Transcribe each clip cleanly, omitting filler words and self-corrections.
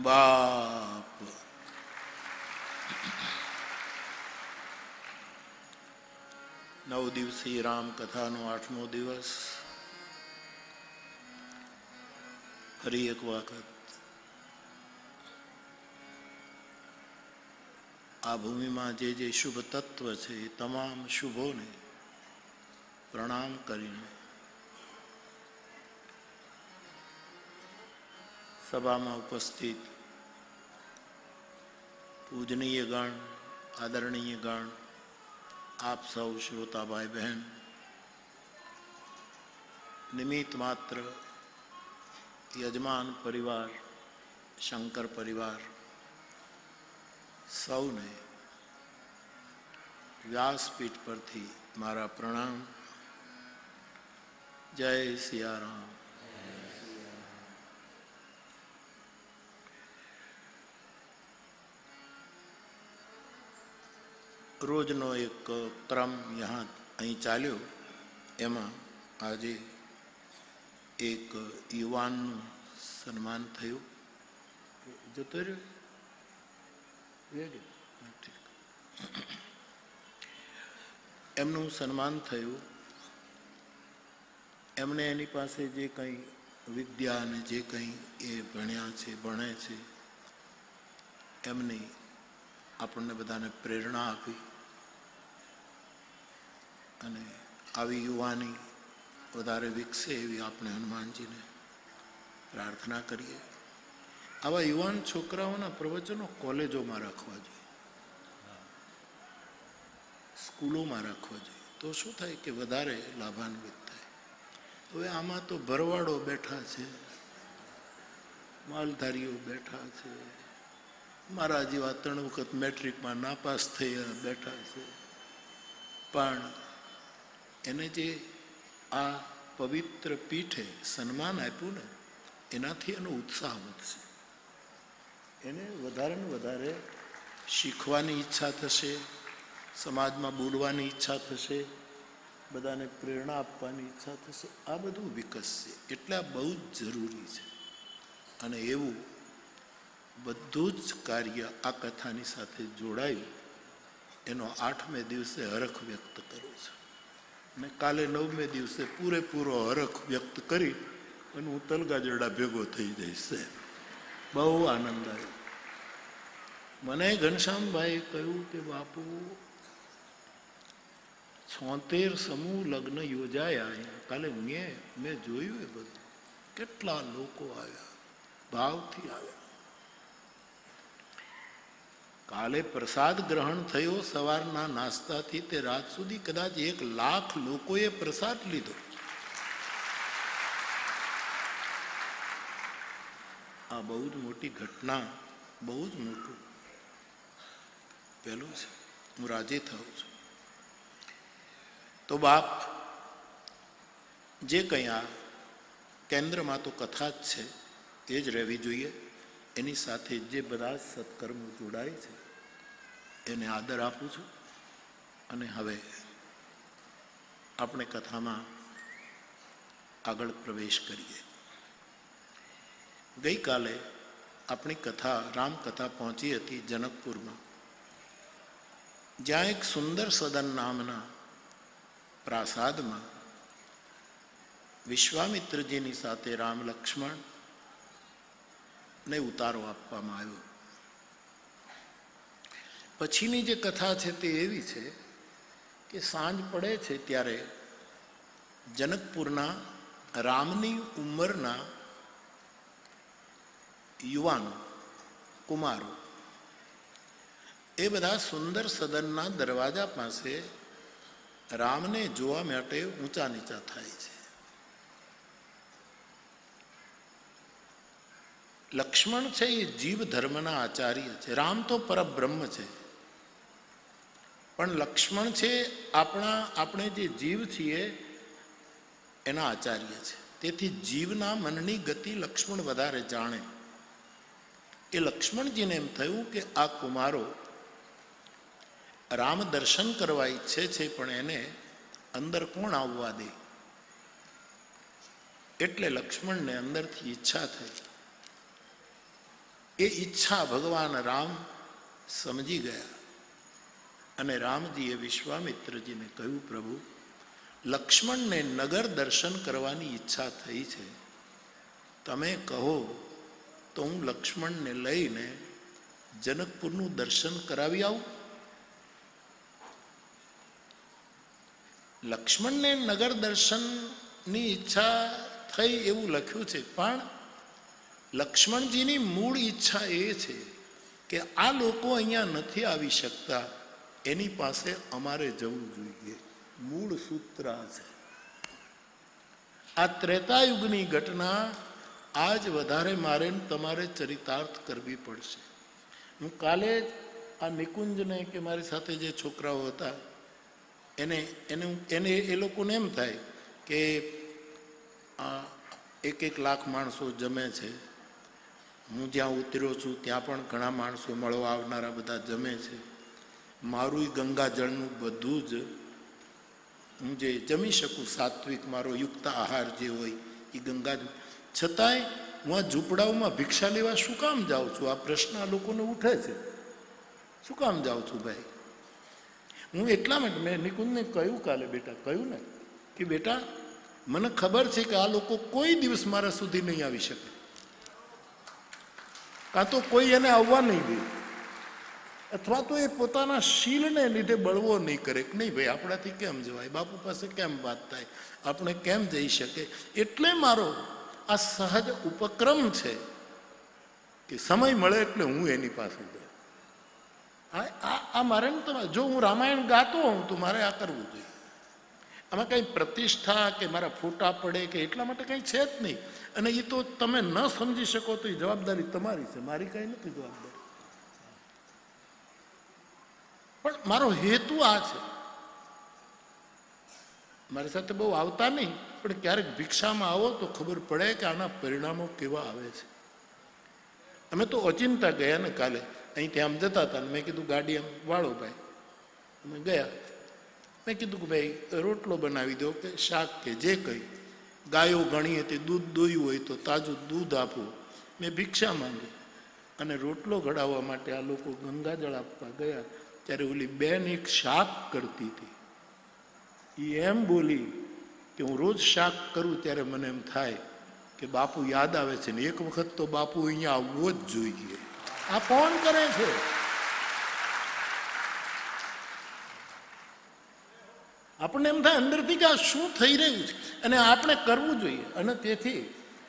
બાપ. નવ દિવસીય રામકથાનો 8મો દિવસ. ફરી એક વખત આ ભૂમિમાં જે જે શુભ તત્વ છે એ તમામ શુભોને પ્રણામ કરીને સભામાં ઉપસ્થિત પૂજનીય ગણ, આદરણીય ગણ, આપ સૌ શ્રોતા ભાઈ બહેન, નિમિત્ત માત્ર યજમાન પરિવાર, શંકર પરિવાર, સૌને વ્યાસપીઠ પરથી મારા પ્રણામ. જય સિયારામ. રોજનો એક ક્રમ અહીં ચાલ્યો, એમાં આજે એક યુવાનનું સન્માન થયું. જતો રહ્યો, એમનું સન્માન થયું. એમને એની પાસે જે કંઈ વિદ્યા અને જે કંઈ એ ભણ્યા છે, ભણે છે, એમની આપણને બધાને પ્રેરણા આપી અને આવી યુવાની વધારે વિકસે એવી આપણે હનુમાનજીને પ્રાર્થના કરીએ. આવા યુવાન છોકરાઓના પ્રવચનો કોલેજોમાં રાખવા જોઈએ, સ્કૂલોમાં રાખવા જોઈએ. તો શું થાય કે વધારે લાભાન્વિત થાય. હવે આમાં તો ભરવાડો બેઠા છે, માલધારીઓ બેઠા છે, મારા જેવા 3 વખત મેટ્રિકમાં નાપાસ થયા બેઠા છે. પણ એને જે આ પવિત્ર પીઠે સન્માન આપ્યું ને, એનાથી એનો ઉત્સાહ વધશે. એને વધારે ને વધારે શીખવાની ઈચ્છા થશે, સમાજમાં બોલવાની ઈચ્છા થશે, બધાને પ્રેરણા આપવાની ઈચ્છા થશે. આ બધું વિકસશે. એટલે આ બહુ જ જરૂરી છે. અને એવું બધું જ કાર્ય આ કથાની સાથે જોડાયું. એનો 8મે દિવસે હરખ વ્યક્ત કરું છું. અને કાલે 9મે દિવસે પૂરેપૂરો હરખ વ્યક્ત કરી અને હું તલગાજરડા ભેગો થઈ જઈશ. બહુ આનંદ આવ્યો. મને ઘનશ્યામભાઈએ કહ્યું કે બાપુ 76 સમૂહ લગ્ન યોજાયા અહીંયા. કાલે મેં જોયું એ બધું. કેટલા લોકો આવ્યા, ભાવથી આવ્યા. કાલે પ્રસાદ ગ્રહણ થયો સવારના નાસ્તાથી તે રાત સુધી. કદાચ 1 લાખ લોકોએ પ્રસાદ લીધો. આ બહુ જ મોટી ઘટના, બહુ જ મોટું પહેલું છે. હું રાજી થાઉં છું. તો બાપ, જે કંઈ આ કેન્દ્રમાં તો કથા જ છે, એ જ રહેવી જોઈએ. એની સાથે જે બધા સત્કર્મો જોડાય છે એને આદર આપું છું. અને હવે આપણે કથામાં આગળ પ્રવેશ કરીએ. ગઈકાલે આપણી કથા, રામકથા પહોંચી હતી જનકપુરમાં, જ્યાં એક સુંદર સદન નામના પ્રાસાદમાં વિશ્વામિત્રજીની સાથે રામ લક્ષ્મણ ને ઉતારો આપવામાં આવ્યો. પછીની જે કથા છે તે એવી છે કે સાંજ પડે છે ત્યારે જનકપુરના રામની ઉંમરના યુવાનો, કુમારો, એ બધા સુંદર સદનના દરવાજા પાસે રામને જોવા માટે ઊંચા નીચા થાય છે. લક્ષ્મણ છે એ જીવ ધર્મના આચાર્ય છે. રામ તો પરબ્રહ્મ છે, પણ લક્ષ્મણ છે આપણે જે જીવ છીએ એના આચાર્ય છે. તેથી જીવના મનની ગતિ લક્ષ્મણ વધારે જાણે. એ લક્ષ્મણજીને એમ થયું કે આ કુમારો રામ દર્શન કરવા ઈચ્છે છે, પણ એને અંદર કોણ આવવા દે? એટલે લક્ષ્મણને અંદરથી ઈચ્છા થઈ એ ઈચ્છા ભગવાન રામ સમજી ગયા અને રામજીએ વિશ્વામિત્રજીને કહ્યું, પ્રભુ, લક્ષ્મણને નગર દર્શન કરવાની ઈચ્છા થઈ છે, તમે કહો તો હું લક્ષ્મણને લઈને જનકપુરનું દર્શન કરાવી આવું. લક્ષ્મણને નગર દર્શનની ઈચ્છા થઈ એવું લખ્યું છે, પણ લક્ષ્મણજીની મૂળ ઈચ્છા એ છે કે આ લોકો અહીંયા નથી આવી શકતા, એની પાસે અમારે જવું જોઈએ. મૂળ સૂત્ર છે. આ ત્રેતાયુગની ઘટના આજ વધારે મારે તમારે ચરિતાર્થ કરવી પડશે. હું કાલે જ આ નિકુંજને કે મારી સાથે જે છોકરાઓ હતા એને એ લોકોને એમ થાય કે 1 લાખ માણસો જમે છે, હું જ્યાં ઉતર્યો છું ત્યાં પણ ઘણા માણસો મળવા આવનારા બધા જમે છે, મારું ગંગાજળનું બધું જ હું જે જમી શકું સાત્વિક મારો યુક્ત આહાર જે હોય એ ગંગા, છતાંય હું આ ઝૂંપડાઓમાં ભિક્ષા લેવા શું કામ જાઉં છું? આ પ્રશ્ન આ લોકોને ઉઠે છે. શું કામ જાઉં છું ભાઈ? હું એટલા માટે મેં નિકુંજને કહ્યું કાલે, બેટા કહ્યું ને કે બેટા મને ખબર છે કે આ લોકો કોઈ દિવસ મારા સુધી નહીં આવી શકે, કાં તો કોઈ એને આવવા નહીં દે, અથવા તો એ પોતાના શીલને લીધે બળવો નહીં કરે કે નહીં ભાઈ આપણાથી કેમ જવાય, બાપુ પાસે કેમ વાત થાય, આપણે કેમ જઈ શકે. એટલે મારો આ સહજ ઉપક્રમ છે કે સમય મળે એટલે હું એની પાસે જાઉં. આ મારે ને તમારે, જો હું રામાયણ ગાતો હોઉં તો મારે આ કરવું જોઈએ. આમાં કંઈ પ્રતિષ્ઠા કે મારા ફોટા પડે કે એટલા માટે કંઈ છે જ નહીં. અને એ તો તમે ન સમજી શકો તો એ જવાબદારી તમારી છે, મારી કંઈ નથી જવાબદારી. પણ મારો હેતુ આ છે, મારી સાથે બહુ આવતા નહીં, પણ ક્યારેક ભિક્ષામાં આવો તો ખબર પડે કે આના પરિણામો કેવા આવે છે. અમે તો ઓચિંતા ગયા ને કાલે, અહીંથી આમ જતા હતા, મેં કીધું ગાડી આમ વાળો ભાઈ, અમે ગયા, મેં કીધું કે ભાઈ રોટલો બનાવી દો કે શાક કે જે કંઈ, ગાયો ઘણી હતી, દૂધ દોયું હોય તો તાજું દૂધ આપો. મેં ભિક્ષા માંગી અને રોટલો ઘડાવવા માટે આ લોકો ગંગાજળ આપવા ગયા, ત્યારે ઓલી બેન એક શાક કરતી હતી. એ એમ બોલી કે હું રોજ શાક કરું ત્યારે મને એમ થાય કે બાપુ યાદ આવે છે ને એક વખત તો બાપુ અહીંયા આવવો જ જોઈએ. આ કોણ કરે છે? આપણને એમ થાય અંદરથી કે આ શું થઈ રહ્યું છે, અને આપણે કરવું જોઈએ. અને તેથી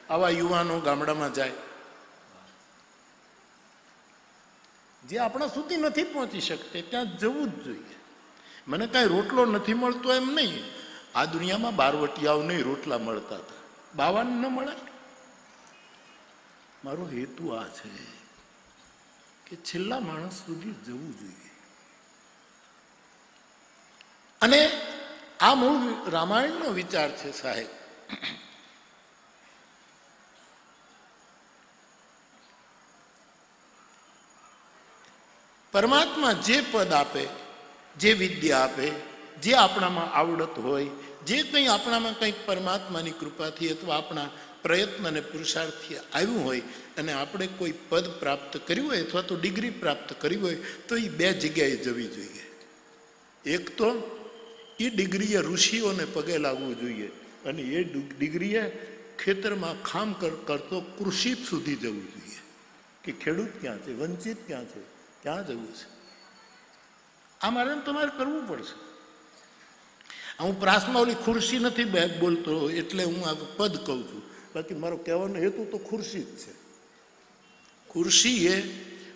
આવા યુવાનો ગામડામાં જાય, જે આપણા સુધી નથી પહોંચી શકતે ત્યાં જવું જ જોઈએ. મને કાંઈ રોટલો નથી મળતો એમ નહીં, આ દુનિયામાં બારવટિયાઓ નહીં રોટલા મળતા હતા, બાવાને ન મળે. મારો હેતુ આ છે કે છેલ્લા માણસ સુધી જવું જોઈએ. અને આ મૂળ રામાયણનો વિચાર છે સાહેબ. પરમાત્મા જે પદ આપે, જે વિદ્યા આપે, જે આપણામાં આવડત હોય, જે કંઈ આપણામાં કંઈક પરમાત્માની કૃપાથી અથવા આપણા પ્રયત્ન અને પુરુષાર્થથી આવ્યું હોય, અને આપણે કોઈ પદ પ્રાપ્ત કર્યું હોય અથવા તો ડિગ્રી પ્રાપ્ત કરી હોય, તો એ 2 જગ્યાએ જવી જોઈએ. એક તો એ ડિગ્રીએ ઋષિઓને પગે લાગવું જોઈએ, અને એ ડિગ્રીએ ખેતરમાં કામ કરતો કૃષિ સુધી જવું જોઈએ કે ખેડૂત ક્યાં છે, વંચિત ક્યાં છે, ક્યાં જવું છે. આ મારે તમારે કરવું પડશે. હું પ્રાસમાં ઓલી ખુરશી નથી બોલતો એટલે હું આ પદ કહું છું, બાકી મારો કહેવાનો હેતુ તો ખુરશી જ છે. ખુરશીએ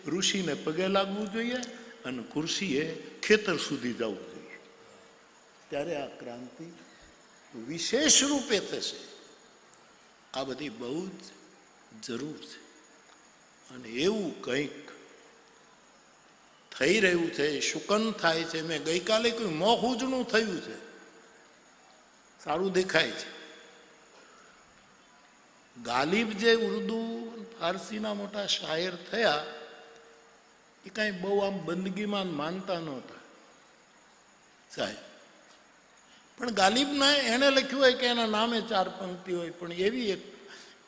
ઋષિને પગે લાગવું જોઈએ અને ખુરશીએ ખેતર સુધી જવું જોઈએ. ત્યારે આ ક્રાંતિ વિશેષ રૂપે થશે. આ બધી બહુ જ જરૂર છે. અને એવું કંઈક થઈ રહ્યું છે, શુકન થાય છે. મેં ગઈકાલે કોઈ મોખ ઉજળું થયું છે, સારું દેખાય છે. ગાલિબ જે ઉર્દુ ફારસીના મોટા શાયર થયા, એ કાંઈ બહુ આમ બંદગીમાં માનતા નહોતા સાહેબ. પણ ગાલિબના એણે લખ્યું હોય કે એના નામે 4 પંક્તિ હોય, પણ એવી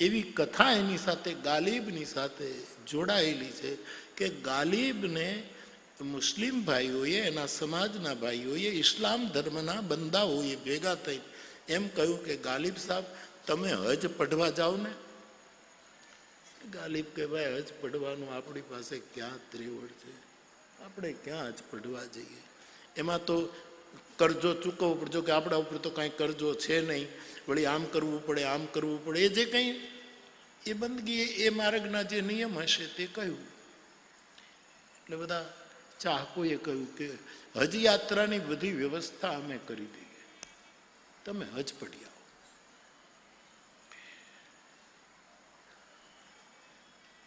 એવી કથા એની સાથે ગાલિબની સાથે જોડાયેલી છે કે ગાલિબને મુસ્લિમ ભાઈઓએ, એના સમાજના ભાઈઓએ, ઇસ્લામ ધર્મના બંદાઓએ ભેગા થઈ એમ કહ્યું કે ગાલિબ સાહેબ તમે હજ પઢવા જાઓ ને. ગાલિબ કે ભાઈ હજ પઢવાનું આપણી પાસે ક્યાં ત્રેવડ છે, આપણે ક્યાં હજ પઢવા જઈએ, એમાં તો કરજો ચૂકવવો પડજો કે આપણા ઉપર તો કાંઈ કરજો છે નહીં, વળી આમ કરવું પડે આમ કરવું પડે, એ જે કંઈ એ બંદગી એ માર્ગના જે નિયમ હશે તે કહ્યું. એટલે બધા ચાહકોએ કહ્યું કે હજ યાત્રાની બધી વ્યવસ્થા અમે કરી દઈએ, તમે હજ પડી આવો.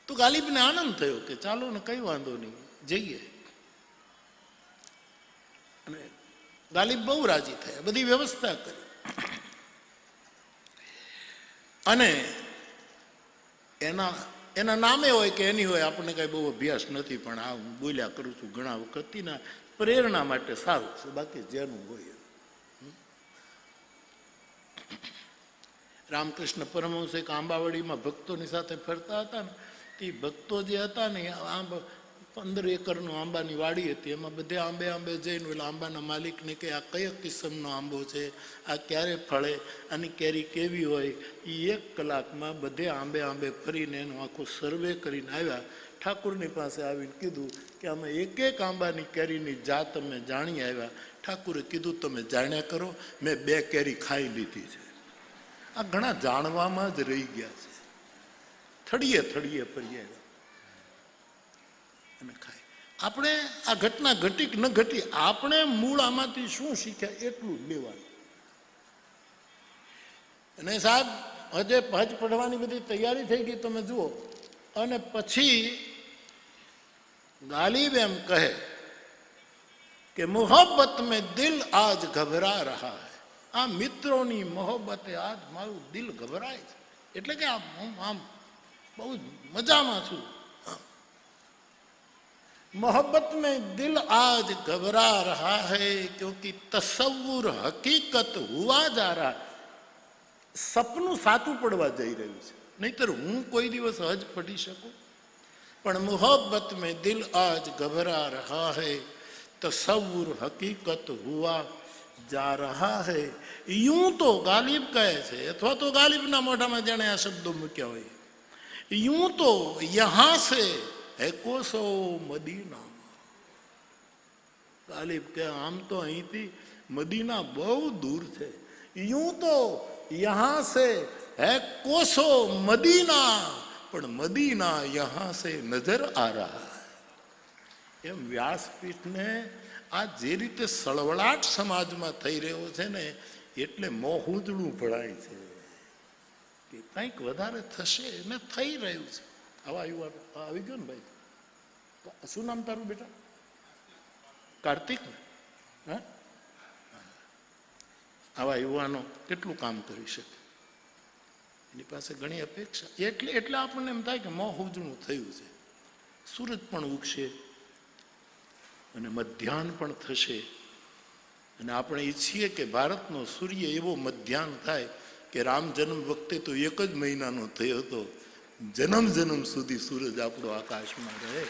તો ગાલિબને આનંદ થયો કે ચાલો ને કઈ વાંધો નહીં જઈએ. અને ગાલિબ બહુ રાજી થયા, બધી વ્યવસ્થા કરી. અને એના નામે હોય કે એની હોય, આપણને કઈ બહુ અભ્યાસ નથી, પણ આ હું બોલ્યા કરું છું ઘણા વખતથી, પ્રેરણા માટે સારું છે, બાકી જેનું હોય. રામકૃષ્ણ પરમહંસ એક આંબાવાડીમાં ભક્તોની સાથે ફરતા હતા ને, તે ભક્તો જે હતા ને, 15 એકરનું આંબાની વાડી હતી, એમાં બધે આંબે જઈને એટલે આંબાના માલિકને કે આ કયા કિસ્મનો આંબો છે, આ ક્યારે ફળે, આની કેરી કેવી હોય, એ 1 કલાકમાં બધે આંબે ફરીને એનો આખો સર્વે કરીને આવ્યા. ઠાકુરની પાસે આવીને કીધું કે અમે એક આંબાની કેરીની જાત અમે જાણી આવ્યા. ઠાકુરે કીધું તમે જાણ્યા કરો, મેં 2 કેરી ખાઈ લીધી છે. આ ઘણા જાણવામાં જ રહી ગયા છે, થળીએ ફરી આવ્યા અને ખાય. આપણે આ ઘટના ઘટી કે ન ઘટી, આપણે મૂળ આમાંથી શું શીખ્યા એટલું જ લેવાનું. અને સાહેબ હજે હજ પઢવાની બધી તૈયારી થઈ ગઈ તમે જુઓ. અને પછી ગાલિબ એમ કહે કે મોહબ્બત મેં દિલ આજ ઘબરા રહા હૈ. આ મિત્રોની મોહબ્બતે આજ મારું દિલ ગભરાય છે, એટલે કે આમ બહુ મજામાં છું. मोहब्बत में दिल आज घबरा रहा है क्योंकि तस्वुर हकीकत हुआ जा रहा. સપનું સાચું પડવા જઈ રહ્યું છે, નહીતર હું કોઈ દિવસ હજ પડી શકું. પણ મોહબ્બત में दिल आज घबरा रहा है, तस्वुर हकीकत हुआ जा रहा है. यूं तो गालिब કહે છે, અથવા તો ગાલિબના મોઢામાં જાણે આ શબ્દો મૂક્યા હોય, यूं तो यहां से है कोसो मदीना. गालिब કે આમ તો અહીંથી મદીના બહુ દૂર છે. यूं तो यहां से है कोसो मदीना, પણ મદીના यहां से नजर आ रहा है. એમ વ્યાસપીઠને આ જે રીતે સળવળાટ સમાજમાં થઈ રહ્યો છે ને, એટલે મોહુજળું ભળાય છે કે કંઈક વધારે થશે ને થઈ રહ્યું છે. આવા યુવાનો આવી ગયો ને ભાઈ, શું નામ તારું બેટા? કાર્તિક ને? હા, આવા યુવાનો કેટલું કામ કરી શકે, એની પાસે ઘણી અપેક્ષા. એટલે આપણને એમ થાય કે મોહ ઉજળું થયું છે. સૂરજ પણ ઉગશે અને મધ્યાહન પણ થશે. અને આપણે ઈચ્છીએ કે ભારતનો સૂર્ય એવો મધ્યાહન થાય કે રામ જન્મ વખતે તો 1 જ મહિનાનો થયો હતો, જન્મ સુધી સૂરજ આપણો આકાશમાં રહે,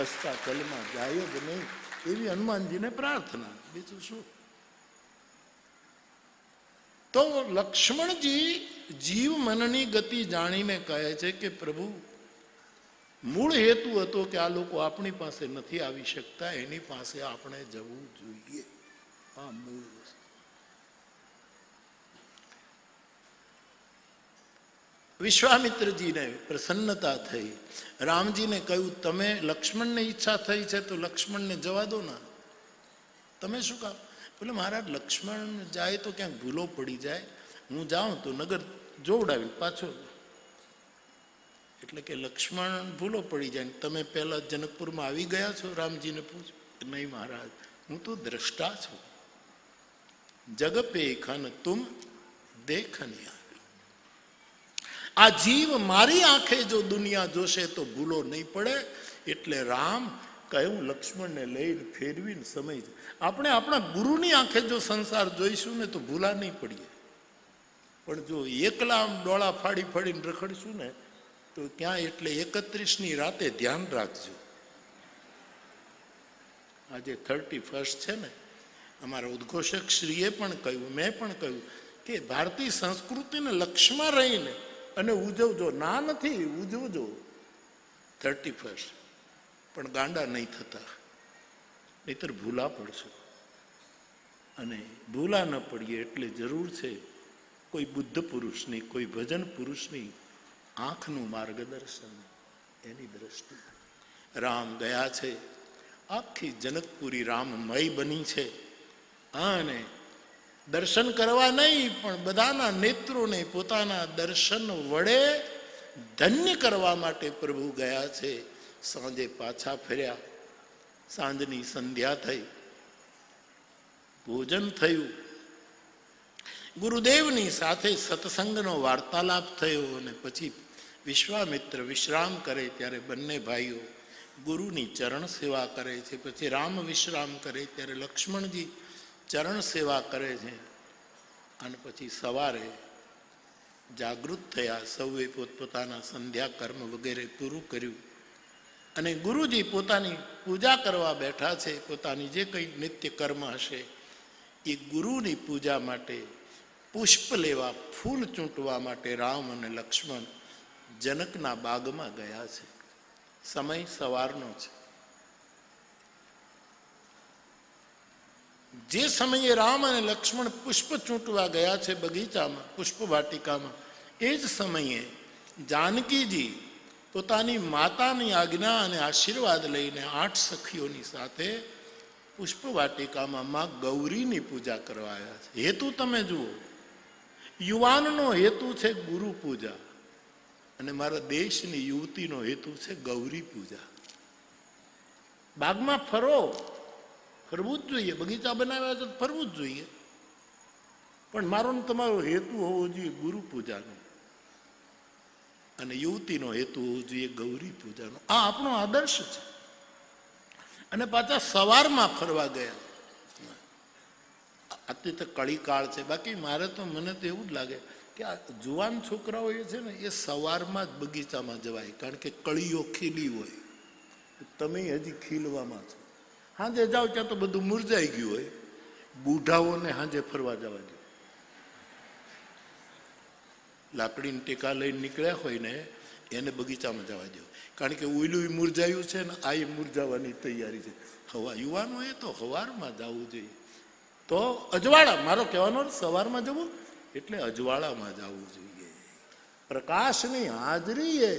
અસ્તા કલમાં જાય જ નહીં, એવી હનુમાનજીને પ્રાર્થના. બીજું શું? તો લક્ષ્મણજી જીવ મનની ગતિ જાણીને કહે છે કે પ્રભુ, મૂળ હેતુ હતો કે આ લોકો આપણી પાસે નથી આવી શકતા, એની પાસે આપણે જવું જોઈએ. આ મૂળ વસ્તુ. વિશ્વામિત્રજીને પ્રસન્નતા થઈ, રામજીને કહ્યું તમે લક્ષ્મણને ઈચ્છા થઈ છે તો લક્ષ્મણને જવા દો ના, તમે શું કામ? બોલે મહારાજ લક્ષ્મણ જાય તો ક્યાંક ભૂલો પડી જાય, હું જાઉં તો નગર જોવડાવી પાછો. એટલે કે લક્ષ્મણ ભૂલો પડી જાય. તમે પહેલા જનકપુરમાં આવી ગયા છો? રામજીને પૂછ્યું. નહીં મહારાજ, હું તો દ્રષ્ટા છું, જગ પે ખન તુમ દેખનિયા. આ જીવ મારી આંખે જો દુનિયા જોશે તો ભૂલો નહીં પડે. એટલે રામ કહ્યું લક્ષ્મણને લઈને ફેરવીને સમય. આપણે આપણા ગુરુની આંખે જો સંસાર જોઈશું ને તો ભૂલા નહીં પડીએ. પણ જો એકલા આમ ડોળા ફાડી ફાડીને રખડશું ને તો ક્યાં, એટલે 31ની રાતે ધ્યાન રાખજો. આજે 31 છે ને, અમારા ઉદ્ઘોષક શ્રીએ પણ કહ્યું, મેં પણ કહ્યું કે ભારતીય સંસ્કૃતિને લક્ષમાં રહીને અને ઉજવજો. ના નથી, ઉજવજો 31, પણ ગાંડા નહીં થતા, નહીતર ભૂલા પડશો. અને ભૂલા ન પડીએ એટલે જરૂર છે કોઈ બુદ્ધ પુરુષની, કોઈ ભજન પુરુષની આંખનું માર્ગદર્શન, એની દ્રષ્ટિ. રામ ગયા છે, આખી જનકપુરી રામમય બની છે. અને દર્શન કરવા નહીં, પણ બધાના નેત્રોને પોતાના દર્શન વડે ધન્ય કરવા માટે પ્રભુ ગયા છે. સાંજે પાછા ફર્યા, સાંજની સંધ્યા થઈ, ભોજન થયું, ગુરુદેવની સાથે સત્સંગનો વાર્તાલાપ થયો, અને પછી વિશ્વામિત્ર વિશ્રામ કરે ત્યારે બંને ભાઈઓ ગુરુની ચરણ સેવા કરે છે. પછી રામ વિશ્રામ કરે ત્યારે લક્ષ્મણજી ચરણ સેવા કરે છે. અને પછી સવારે જાગૃત થયા, સૌએ પોતપોતાના સંધ્યા કર્મ વગેરે પૂરું કર્યું, અને ગુરુજી પોતાની પૂજા કરવા બેઠા છે. પોતાની જે કંઈ નિત્ય કર્મ હશે એ ગુરુની પૂજા માટે પુષ્પ લેવા, ફૂલ ચૂંટવા માટે રામ અને લક્ષ્મણ જનકના બાગમાં ગયા છે. સમય સવારનો છે. જે સમયે રામ અને લક્ષ્મણ પુષ્પ ચૂંટવા ગયા છે બગીચામાં, પુષ્પ વાટિકામાં, એ જ સમયે જાનકીજી પોતાની માતાની આજ્ઞા અને આશીર્વાદ લઈને 8 સખીઓની સાથે પુષ્પ વાટિકામાં માં ગૌરીની પૂજા કરવા આવ્યા છે. હેતુ તમે જુઓ, યુવાનનો હેતુ છે ગુરુ પૂજા, અને મારા દેશની યુવતીનો હેતુ છે ગૌરી પૂજા. બાગમાં ફરવું જ જોઈએ, બગીચા બનાવ્યા છે ફરવું જ જોઈએ, પણ મારો ને તમારો હેતુ હોવો જોઈએ ગુરુ પૂજાનો, અને યુવતીનો હેતુ હોવો જોઈએ ગૌરી પૂજાનો. આ આપણો આદર્શ છે. અને પાછા સવારમાં ફરવા ગયા. અત્યારે તો કળીકાળ છે, બાકી મારે તો, મને તો એવું જ લાગે કે આ જુવાન છોકરાઓ એ છે ને, એ સવારમાં જ બગીચામાં જવાય, કારણ કે કળીઓ ખીલી હોય, તમે હજી ખીલવામાં છો. સાંજે જાઓ ત્યાં તો બધું મુરઝાઈ ગયું હોય. બુઢાઓને સાંજે ફરવા જવા દો. લાકડીની ટેકા લઈને નીકળ્યા હોય ને એને બગીચામાં જવા દો, કારણ કે ઓઈલું મુરઝાયું છે ને, આ મુરઝાવાની તૈયારી છે. યુવાનોએ તો સવારમાં જવું જોઈએ. તો અજવાળા, મારો કહેવાનો સવારમાં જવું એટલે અજવાળામાં જવું જોઈએ, પ્રકાશની હાજરીએ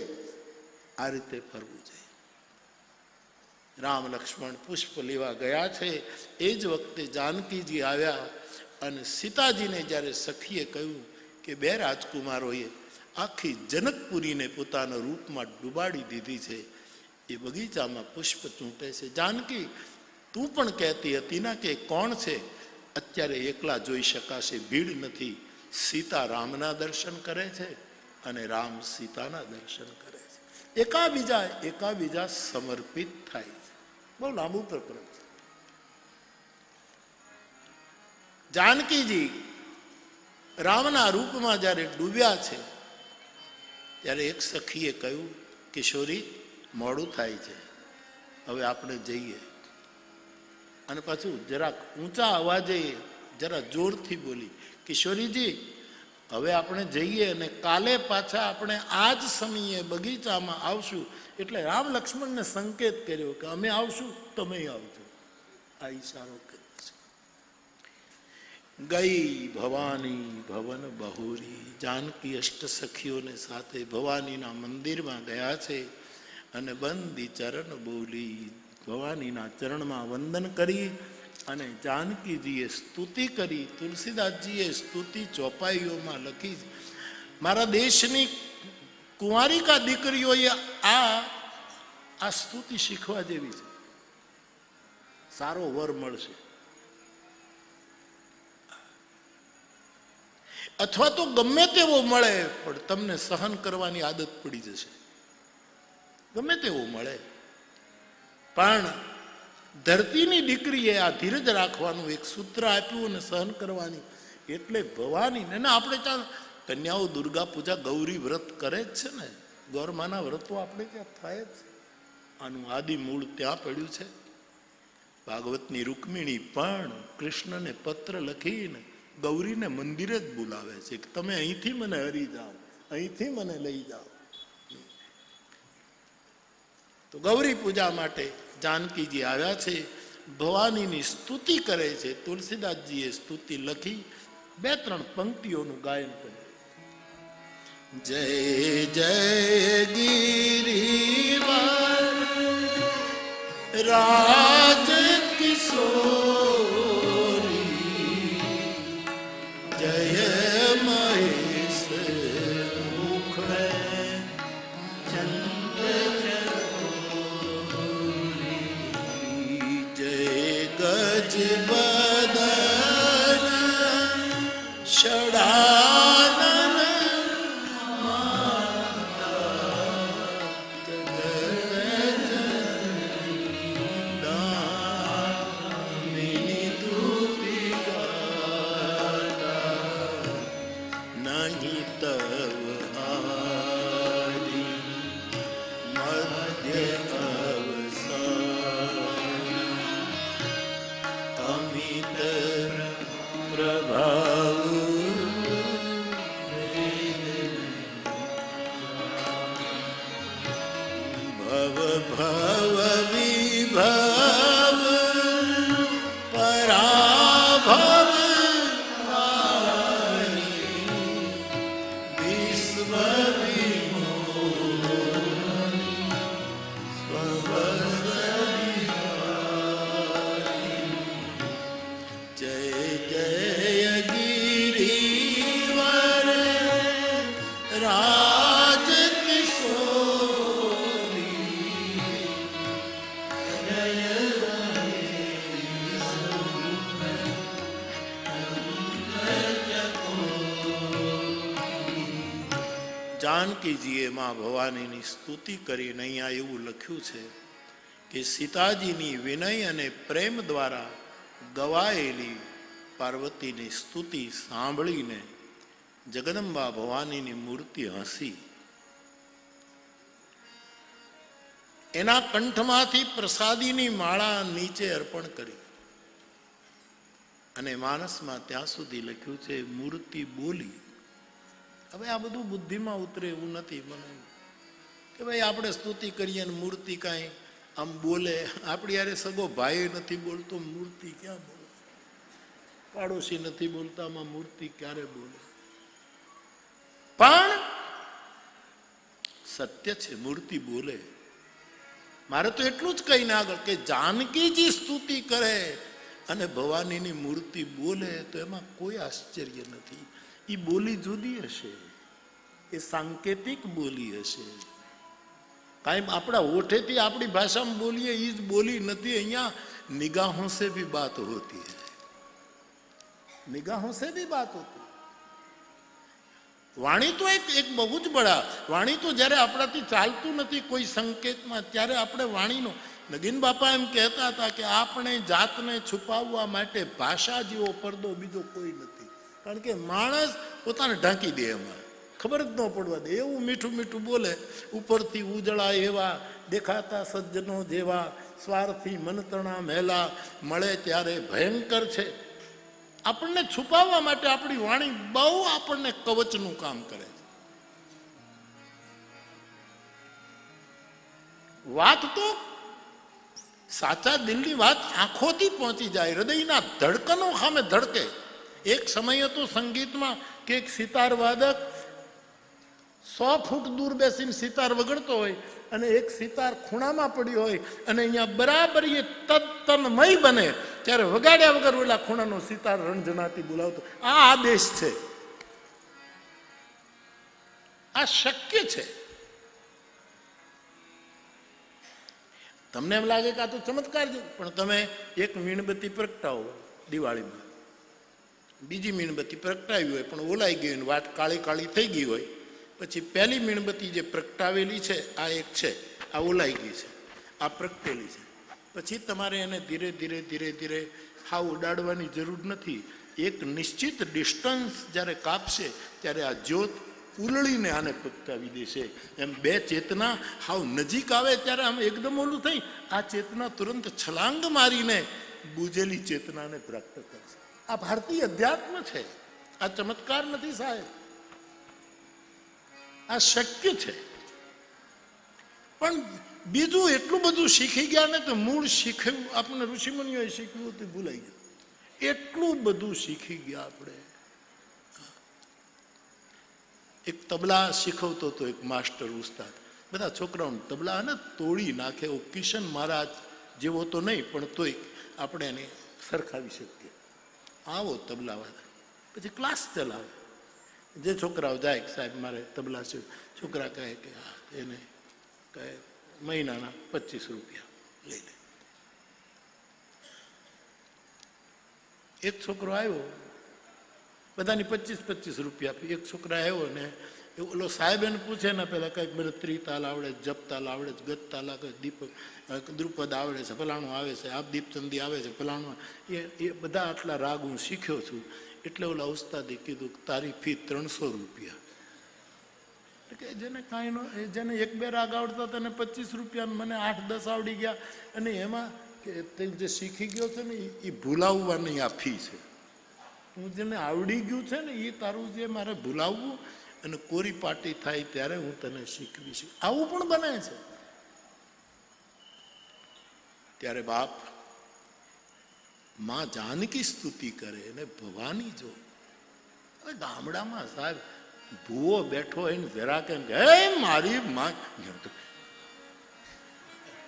આ રીતે ફરવું જોઈએ. રામ લક્ષ્મણ પુષ્પ લેવા ગયા છે. એ જ વખતે જાનકીજી આવ્યા, અને સીતાજીને જ્યારે સખીએ કહ્યું કે 2 રાજકુમારોએ આખી જનકપુરીને પોતાના રૂપમાં ડૂબાડી દીધી છે, એ બગીચામાં પુષ્પ ચૂંટે છે. જાનકી, તું પણ કહેતી હતી ને કે કોણ છે? અત્યારે એકલા જોઈ શકાશે, ભીડ નથી. સીતા રામના દર્શન કરે છે અને રામ સીતાના દર્શન કરે છે. એકાબીજા સમર્પિત થાય છે. બહુ લાંબુ પ્રકરણ છે. જાનકીજી રામના રૂપમાં જ્યારે ડૂબ્યા છે ત્યારે એક સખીએ કહ્યું, કિશોરી મોડું થાય છે, હવે આપણે જઈએ. અને પાછું જરાક ઊંચા અવાજે, જરા જોરથી બોલી, કિશોરીજી હવે આપણે જઈએ, અને કાલે પાછા આપણે આ જ સમયે બગીચામાં આવશું. એટલે રામ લક્ષ્મણને સંકેત કર્યો કે અમે આવશું, તમે આવજો. આ ઈશારો કર્યો છે. ગઈ ભવાની ભવન બહુરી. જાનકી અષ્ટ સખીઓને સાથે ભવાનીના મંદિરમાં ગયા છે, અને બંદી ચરણ બોલી, ભવાનીના ચરણમાં વંદન કરી, અને જાનકીજીએ સ્તુતિ કરી. તુલસીદાસજીએ સ્તુતિ ચોપાઈઓમાં લખી. મારા દેશની કુંવારિકા દીકરીઓએ આ સ્તુતિ શીખવા જેવી છે. સારો વર મળશે. અથવા તો ગમે તેવો મળે, પણ તમને સહન કરવાની આદત પડી જશે. ગમે તેવો મળે, પણ ધરતીની દીકરીએ આ ધીરજ રાખવાનું એક સૂત્ર આપ્યું, અને સહન કરવાની. એટલે ભવાની ને આપણે ત્યાં કન્યાઓ દુર્ગા પૂજા ગૌરી વ્રત કરે જ છે ને, ગૌરમાના વ્રતો આપણે ત્યાં થાય જ છે. આનું આદિ મૂળ ત્યાં પડ્યું છે. ભાગવતની રૂકમિણી પણ કૃષ્ણને પત્ર લખીને ગૌરીને મંદિરે જ બોલાવે છે કે તમે અહીંથી મને હરી જાઓ, અહીંથી મને લઈ જાઓ. તો ગૌરી પૂજા માટે જાનકીજી આવ્યા છે, ભવાનીની સ્તુતિ કરે છે. તુલસીદાસજીએ સ્તુતિ લખી 2-3 પંક્તિઓનું ગાયન કર્યું. જય જય ગિરિવર રાજ કિશોરી, જય મહેશ મુખ જય ગજ બદન ષડાનન જાનકીજીએ માં ભવાનીની સ્તુતિ કરીને અહીંયા એવું લખ્યું છે કે સીતાજીની વિનય અને પ્રેમ દ્વારા ગવાયેલી પાર્વતીની સ્તુતિ સાંભળીને જગદંબા ભવાનીની મૂર્તિ હસી. એના કંઠમાંથી પ્રસાદીની માળા નીચે અર્પણ કરી અને માનસમાં ત્યાં સુધી લખ્યું છે મૂર્તિ બોલી. હવે આ બધું બુદ્ધિમાં ઉતરે એવું નથી મને કે ભાઈ આપણે સ્તુતિ કરીએ ને મૂર્તિ કાંઈ આમ બોલે. આપણી યારે સગો ભાઈ નથી બોલતો, મૂર્તિ ક્યાં બોલે? પાડોશી નથી બોલતા, આમાં મૂર્તિ ક્યારે બોલે? પણ સત્ય છે, મૂર્તિ બોલે. મારે તો એટલું જ કહીને આગળ કે જાનકીજી સ્તુતિ કરે અને ભવાનીની મૂર્તિ બોલે તો એમાં કોઈ આશ્ચર્ય નથી. એ બોલી જુદી હશે, એ સાંકેતિક બોલી હશે. કાંઈ આપણા ઓઠેથી આપણી ભાષામાં બોલીએ એ જ બોલી નથી. અહીંયા નિગાહોं से भी बात होती है, निगाहों से भी बात होती है. વાણી તો એક બહુ જ બડા વાણી તો જ્યારે આપણાથી ચાલતું નથી કોઈ સંકેતમાં ત્યારે આપણે વાણીનો નગીન બાપા એમ કહેતા હતા કે આપણે જાતને છુપાવવા માટે ભાષા જેવો પડદો બીજો કોઈ નથી. કારણ કે માણસ પોતાને ઢાંકી દે, એમાં ખબર જ ન પડવા દે. એવું મીઠું મીઠું બોલે, ઉપરથી ઉજળા એવા દેખાતા સજ્જનો જેવા, સ્વાર્થી મનતણા મહેલા, મળે ત્યારે ભયંકર છે. આપણને છુપાવવા માટે આપણી વાણી બહુ આપણને કવચનું કામ કરે છે. વાત તો સાચા દિલની વાત આંખોથી પહોંચી જાય, હૃદયના ધડકનો સામે ધડકે. એક સમય હતો સંગીતમાં કે એક સિતાર વાદક 100 ફૂટ દૂર બેસીને સિતાર વગાડતો હોય અને એક સિતાર ખૂણામાં પડી હોય અને અહીંયા બરાબર એ તન્મય બને ત્યારે વગાડ્યા વગર ઓલા ખૂણાનો સિતાર રણજનાતી બોલાવતો. આ આદેશ છે, આ શક્ય છે. તમને એમ લાગે કે આ તો ચમત્કાર છે, પણ તમે એક મીણબત્તી પ્રગટાવો દિવાળીમાં, બીજી મીણબત્તી પ્રગટાવી હોય પણ ઓલાઈ ગઈ હોય, વાટ કાળી કાળી થઈ ગઈ હોય, પછી પહેલી મીણબત્તી જે પ્રગટાવેલી છે આ એક છે, આ ઓલાઈ ગઈ છે, આ પ્રગટેલી છે. પછી તમારે એને ધીરે ધીરે ધીરે ધીરે હાવ ઉડાડવાની જરૂર નથી. એક નિશ્ચિત ડિસ્ટન્સ જ્યારે કાપશે ત્યારે આ જ્યોત ઉલળીને આને પ્રગટાવી દેશે. એમ બે ચેતના હાવ નજીક આવે ત્યારે આમ એકદમ ઓલું થઈ, આ ચેતના તુરંત છલાંગ મારીને બુજેલી ચેતનાને પ્રાપ્ત કરશે. આ ભારતીય અધ્યાત્મ છે, આ ચમત્કાર નથી સાહેબ, આ શક્ય છે. પણ બીજું એટલું બધું શીખી ગયા ને તો મૂળ શીખ્યું આપણને ઋષિમુનિઓએ શીખ્યું હતું ભૂલાઈ ગયું. એટલું બધું શીખી ગયા આપણે. એક તબલા શીખવતો હતો એક માસ્ટર ઉસ્તાદ, બધા છોકરાઓને તબલા ને તોડી નાખે. એવો કિશન મહારાજ જેવો તો નહીં પણ તોય આપણે એને સરખાવી શકીએ. આવો તબલાવાળા પછી ક્લાસ ચલાવે. જે છોકરાઓ જાય સાહેબ મારે તબલા છે, છોકરા કહે કે હા, એને કહે મહિનાના 25 રૂપિયા લઈ લે. એક છોકરો આવ્યો, બધાની 25 રૂપિયા આપી. એક છોકરા આવ્યો ને ઓલો સાહેબ એને પૂછે ને પેલા કંઈક મને ત્રિતાલ આવડે, જપતાલ આવડે, ગતતાલ આવે, દીપક દ્રુપદ આવડે છે, ફલાણું આવે છે, આપ દીપચંદી આવે છે, ફલાણું એ બધા આટલા રાગ હું શીખ્યો છું. એટલે ઓલા ઉસ્તાદે કીધું તારી ફી 300 રૂપિયા. કે જેને કાંઈ નો, જેને 1-2 રાગ આવડતા તેને 25 રૂપિયા, મને 8-10 આવડી ગયા. અને એમાં કે તે જે શીખી ગયો છે ને એ ભૂલાવવાની આ ફી છે. હું જેને આવડી ગયું છે ને એ તારું જે મારે ભૂલાવવું અને કોરી પાટી થાય ત્યારે હું તને શીખવીશ. આવું પણ બને છે. ત્યારે બાપ માં જાનકી સ્તુતિ કરે અને ભવાની જો. હવે ગામડામાં સાહેબ ભૂવો બેઠો હોય ને જરા કે મારી માં,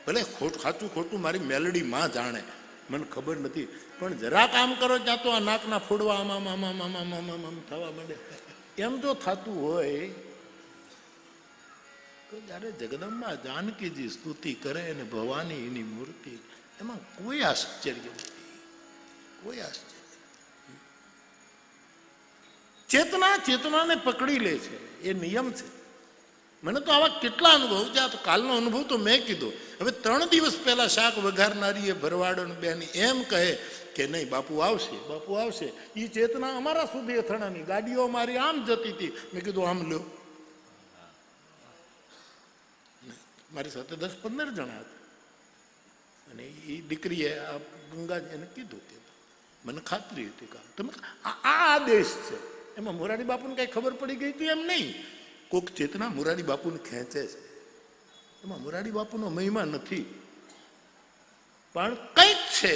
ભલે ખાચું ખોટું મારી મેલડી માં જાણે, મને ખબર નથી, પણ જરા કામ કરો ત્યાં તો આ નાકના ફોડવા આમ થવા માંડે. એમ જો થતું હોય તો જયારે જગદંબા જાનકીજી સ્તુતિ કરે અને ભવાની એની મૂર્તિ, એમાં કોઈ આશ્ચર્ય નથી, કોઈ આશ્ચર્ય. ચેતનાને પકડી લે છે, એ નિયમ છે. મને તો આવા કેટલા અનુભવ છે. આ તો કાલનો અનુભવ તો મેં કીધો. હવે 3 દિવસ પહેલા શાક વઘારનારી એ ભરવાડો બેન એમ કહે કે નહીં બાપુ આવશે, બાપુ આવશે. એ ચેતના અમારા સુધી અથડાની, ગાડીઓ મારી આમ જતી હતી. મેં કીધું આમ લો. મારી સાથે 10-15 જણા હતા. અને એ દીકરીએ આ ગંગાજી એને કીધું કે મને ખાતરી હતી કે તમે આ આદેશ છે. એમાં મોરારી બાપુને કઈ ખબર પડી ગઈ હતી એમ નહીં. કોક ચેતના મોરારી બાપુને ખેંચે છે. એમાં મોરારી બાપુનો મહિમા નથી, પણ કંઈક છે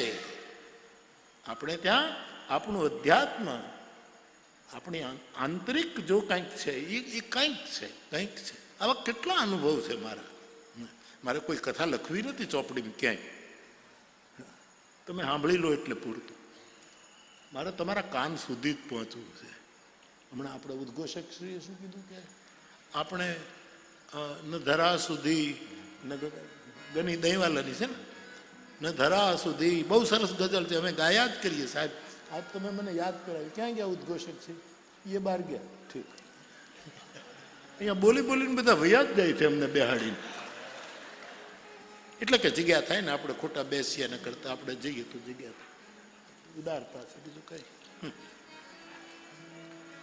આપણે ત્યાં. આપણું અધ્યાત્મ, આપણી આંતરિક જો કંઈક છે એ કંઈક છે, કંઈક છે. આવા કેટલા અનુભવ છે મારે કોઈ કથા લખવી નથી ચોપડીમાં ક્યાંય. તમે સાંભળી લો એટલે પૂરતું. મારે તમારા કાન સુધી જ પહોંચવું છે. હમણાં આપણે ઉદ્ઘોષક શ્રીએ શું કીધું કે આપણે ન ધરા સુધી, ગની દહીંવાલાની છે ને ધરા સુધી, બહુ સરસ ગઝલ છે, અમે ગાયા જ કરીએ સાહેબ. આજ તમે મને યાદ કરાવી. ક્યાં ગયા ઉદ્ઘોષક છે? એ બહાર ગયા. ઠીક. અહીંયા બોલી બોલીને બધા વયા જ જાય છે અમને બેહાડીને. એટલે કે જગ્યા થાય ને, આપણે ખોટા બેસીએ ને કરતા આપણે જઈએ તો જગ્યા થાય. ઉદારતા છે, બીજું કઈ.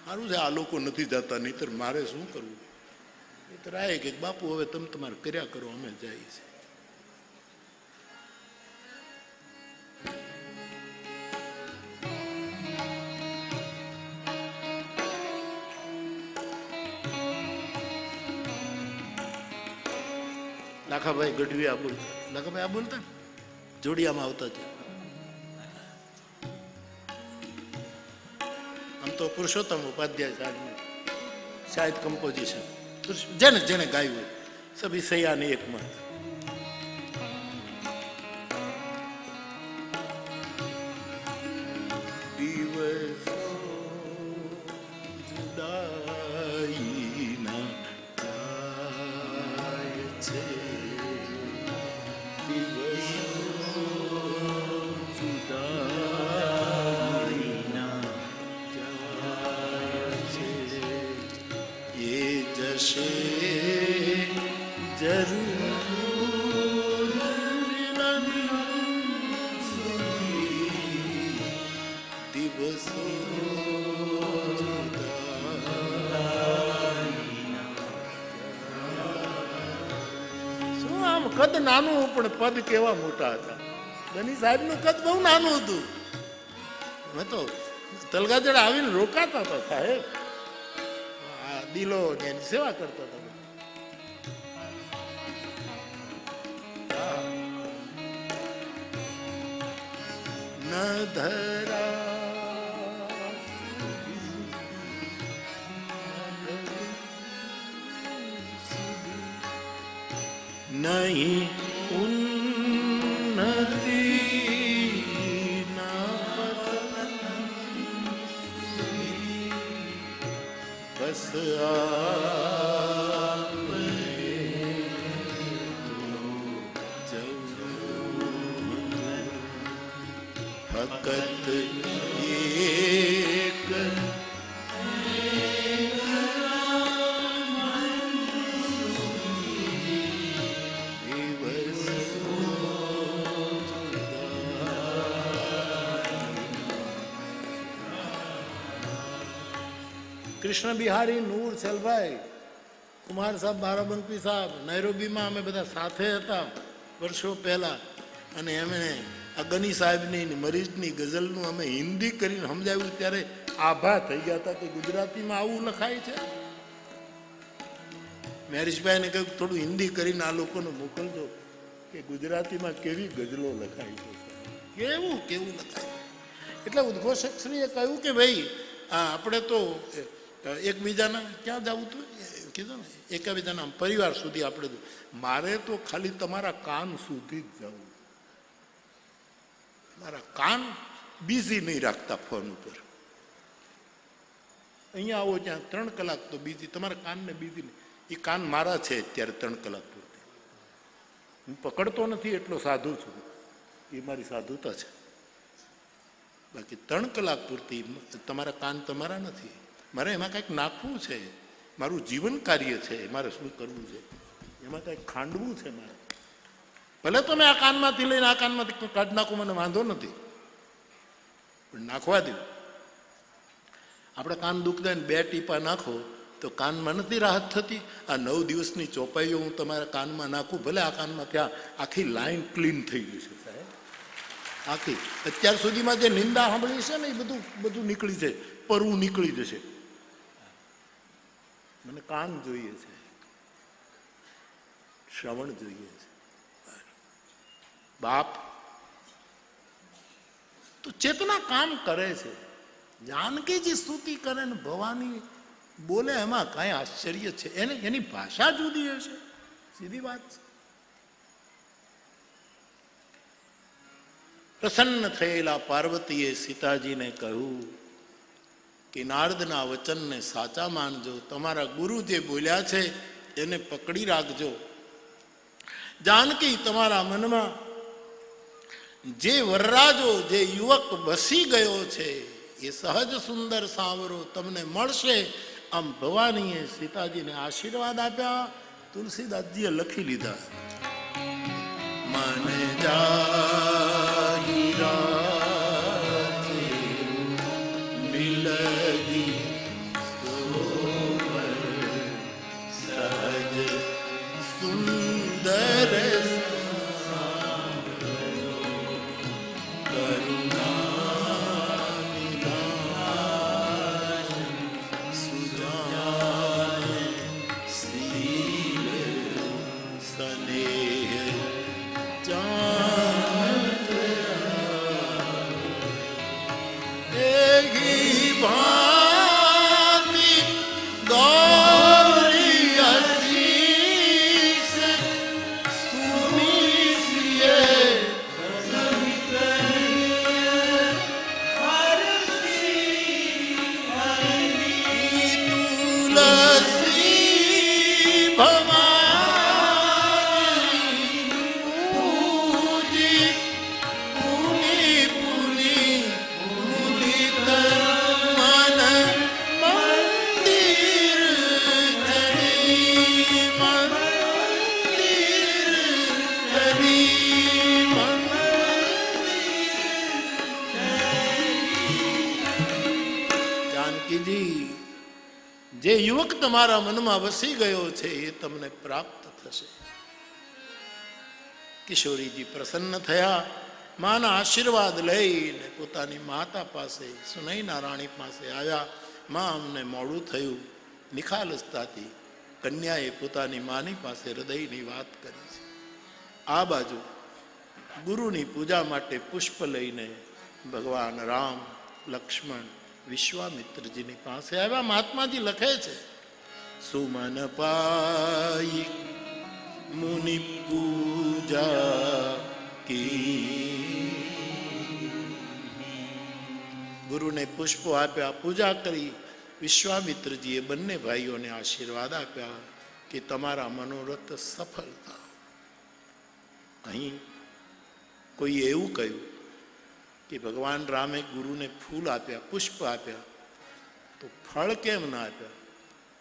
સારું છે આ લોકો નથી જતા, નહીતર મારે શું કરવું. નહીતર આ કે બાપુ હવે તમે તમારે કર્યા કરો, અમે જઈએ છીએ. લાખાભાઈ ગઢવી આ બોલતા, લાખાભાઈ આ બોલતા જોડિયામાં આવતા છે. આમ તો પુરુષોત્તમ ઉપાધ્યાય સાહેબ શાયદ કમ્પોઝિશન જેને જેને ગાયું હોય સભી સૈયાની એક મત. જરૂર દિવસો શું આમ કદ નાનું પણ પદ કેવા મોટા હતા. ગની સાહેબ નું કદ બહુ નાનું હતું. મેં તો તલગાજડા આવીને રોકાતા હતા સાહેબ, આ દિલો ને એની સેવા કરતા હતા. ન ધરા નહીં ઉન્નતિ બસ ફકત એક કૃષ્ણ બિહારી, નૂર સેલભાઈ, કુમાર સાહેબ, બારાબંકી સાહેબ, નૈરોબીમાં અમે બધા સાથે હતા વર્ષો પહેલા. અને એમણે આ ગની સાહેબની મરીઝની ગઝલનું અમે હિન્દી કરીને સમજાવ્યું ત્યારે આભા થઈ ગયા હતા કે ગુજરાતીમાં આવું લખાય છે. મેરીશભાઈને કહ્યું થોડું હિન્દી કરીને આ લોકોને મોકલજો કે ગુજરાતીમાં કેવી ગઝલો લખાય છે, કેવું કેવું લખાય. એટલે ઉદ્ઘોષકશ્રીએ કહ્યું કે ભાઈ આપણે તો એકબીજાના ક્યાં જવું હતું કીધું ને, એકબીજાના પરિવાર સુધી આપણે તો, મારે તો ખાલી તમારા કાન સુધી જ જવું. મારા કાન બિઝી નહીં રાખતા ફોન ઉપર. અહીંયા આવો ત્યાં 3 કલાક તો બિઝી, તમારા કાનને બિઝી નહીં. એ કાન મારા છે અત્યારે 3 કલાક પૂરતી. હું પકડતો નથી એટલો સાધુ છું, એ મારી સાધુતા છે. બાકી 3 કલાક પૂરતી તમારા કાન તમારા નથી. મારે એમાં કંઈક નાખવું છે, મારું જીવન કાર્ય છે, મારે શું કરવું છે, એમાં કંઈક ખાંડવું છે મારે. ભલે તો મેં આ કાનમાંથી લઈને આ કાનમાંથી કાઢી નાખું, મને વાંધો નથી, પણ નાખવા દઉં. આપણે કાન દુખતા ને 2 ટીપા નાખો તો કાનમાં નથી રાહત થતી. આ 9 દિવસની ચોપાઈઓ હું તમારા કાનમાં નાખું, ભલે આ કાનમાં ત્યાં આખી લાઈન ક્લીન થઈ જશે સાહેબ, આખી. અત્યાર સુધીમાં જે નિંદા સાંભળી છે ને એ બધું નીકળી જાય, પરવું નીકળી જશે. મને કાન જોઈએ છે, શ્રવણ જોઈએ છે. બાપ તો ચેતના કામ કરે છે. જાનકીજી સ્તુતિ કરે ને ભવાની બોલે એમાં કઈ આશ્ચર્ય છે? એની ભાષા જુદી હશે, સીધી વાત છે. પ્રસન્ન થયેલા પાર્વતીએ સીતાજીને કહ્યું કે નારદના વચનને સાચા માનજો, તમારા ગુરુ જે બોલ્યા છે એને પકડી રાખજો. જાનકી, તમારા મનમાં જે વરરાજો, જે યુવક વસી ગયો છે એ સહજ સુંદર સાવરો તમને મળશે. આમ ભવાનીએ સીતાજીને આશીર્વાદ આપ્યા. તુલસીદાસજીએ લખી લીધા, મને દેવકીજી, જે યુવક તમારા મનમાં વસી ગયો છે એ તમને પ્રાપ્ત થશે. કિશોરીજી પ્રસન્ન થયા. માના આશીર્વાદ લઈને પોતાની માતા પાસે, સુનૈના રાણી પાસે આવ્યા. માં, અમને મોડું થયું. નિખાલસતાથી કન્યાએ પોતાની માની પાસે હૃદયની વાત કરી છે. આ બાજુ ગુરુની પૂજા માટે પુષ્પ લઈને ભગવાન રામ, લક્ષ્મણ, વિશ્વામિત્રજીની પાસે આવ્યા. મહાત્માજી લખે છે, સુમન પાઈ મુનિ પૂજા કી. ગુરુને પુષ્પો આપ્યા, પૂજા કરી. વિશ્વામિત્રજીએ બંને ભાઈઓને આશીર્વાદ આપ્યા કે તમારા મનોરથ સફળ થાવ. અહીં કોઈ એવું કહ્યું કે ભગવાન રામે ગુરુને ફૂલ આપ્યા, પુષ્પ આપ્યા, તો ફળ કેમ ના આપ્યા?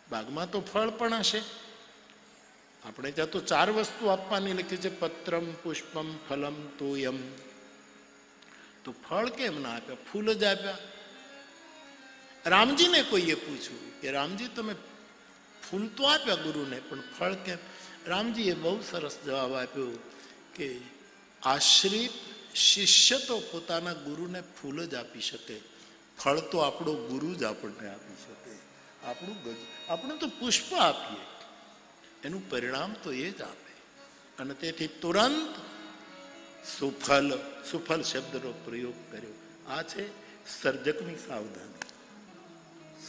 બાગમાં તો ફળ પણ હશે. આપણે ત્યાં તો 4 વસ્તુ આપવાની લખી છે, પત્રમ, પુષ્પમ, ફલમ, તોયમ. તો ફળ કેમ ના આપ્યા? ફૂલ જ આપ્યા. રામજીને કોઈએ પૂછ્યું કે રામજી, તમે ફૂલ તો આપ્યા ગુરુને, પણ ફળ કેમ? રામજીએ બહુ સરસ જવાબ આપ્યો કે આશ્રિત શિષ્ય તો પોતાના ગુરુને ફૂલ જ આપી શકે, ફળ તો આપણો ગુરુ જ આપણને આપી શકે. આપણે તો પુષ્પ આપીએ, એનું પરિણામ તો એ જ આપે. અને તેથી તુરંત સુફલ, સુફલ શબ્દનો પ્રયોગ કર્યો. આ છે સર્જકની સાવધાની.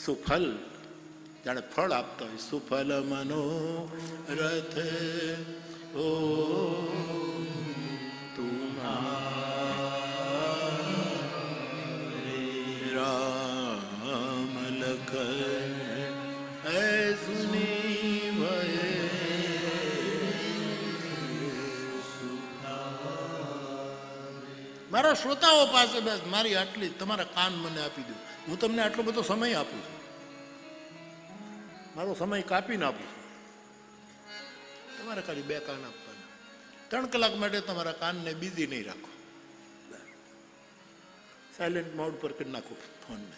સુફલ જાણે ફળ આપતા હોય. સુફલ મનોરથ ઓ રામ લખન સુની ભય. મારા શ્રોતાઓ પાસે બસ મારી આટલી, તમારા કાન મને આપી દો. હું તમને આટલો બધો સમય આપું છું, મારો સમય કાપીને આપું છું. તમારે ખાલી 2 કાન આપવાના. 3 કલાક માટે તમારા કાનને બીઝી નહીં રાખો. સાયલેન્ટ મોડ પર કરી નાખો ફોનને.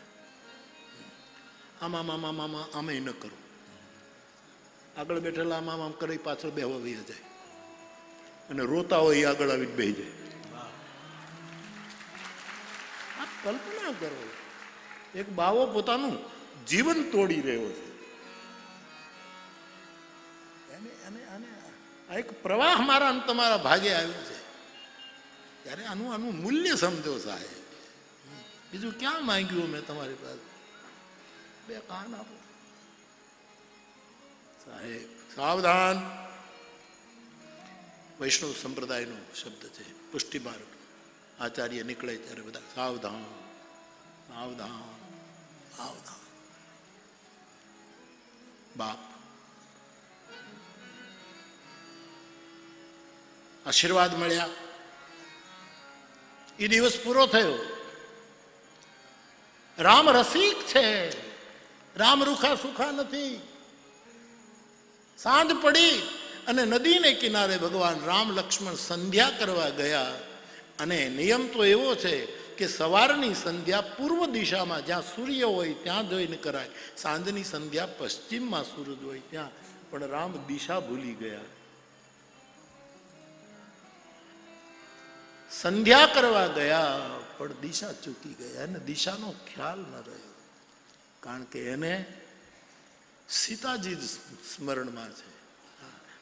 આમાં આમાં ન કરો. આગળ બેઠેલા આમ કરી પાછળ બેહવા વહી જાય, અને રોતા હોય એ આગળ આવીને બેહી જાય. આ કલ્પના કરો, એક બાવો પોતાનું જીવન તોડી રહ્યો છે. આ એક પ્રવાહ મારા તમારા ભાગે આવ્યો છે. ત્યારે આનું મૂલ્ય સમજો સાહેબ. બીજું ક્યાં માંગ્યું મેં તમારી પાસે? 2 કાન આપો સાહેબ. સાવધાન વૈષ્ણવ સંપ્રદાયનો શબ્દ છે. પુષ્ટિ માર્ગ આચાર્ય નીકળે ત્યારે બધા સાવધાન સાવધાન સાવધાન. બાપ આશીર્વાદ મળ્યા. એ દિવસ પૂરો થયો. રામ રસિક છે, રામ રૂખા સુખા નથી. સાંજ પડી અને નદીને કિનારે ભગવાન રામ, લક્ષ્મણ સંધ્યા કરવા ગયા. અને નિયમ તો એવો છે કે સવારની સંધ્યા પૂર્વ દિશામાં જ્યાં સૂર્ય હોય ત્યાં જોઈને કરાય, સાંજની સંધ્યા પશ્ચિમમાં સૂરજ હોય ત્યાં. પણ રામ દિશા ભૂલી ગયા. સંધ્યા કરવા ગયા પણ દિશા ચૂકી ગયા. એને દિશાનો ખ્યાલ ન રહ્યો, કારણ કે એને સીતાજી જ સ્મરણમાં છે.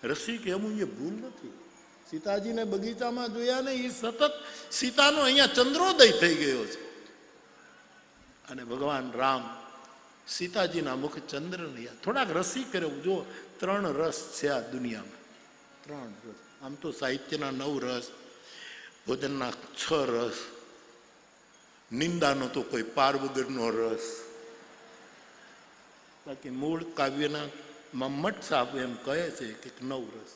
રસિક એમ એ ભૂલ નથી. સીતાજીને બગીચામાં જોયા ને એ સતત સીતાનો અહીંયા ચંદ્રોદય થઈ ગયો છે. અને ભગવાન રામ સીતાજીના મુખ ચંદ્ર નહીં. થોડાક રસિક કર્યો. જો 3 રસ છે આ દુનિયામાં. 3 રસ. આમ તો સાહિત્યના 9 રસ, ભોજનના 6 રસ, નિંદાનો તો કોઈ પાર વગરનો રસ. બાકી મૂળ કાવ્યના મમ્મટ સાહેબ એમ કહે છે કે 9 રસ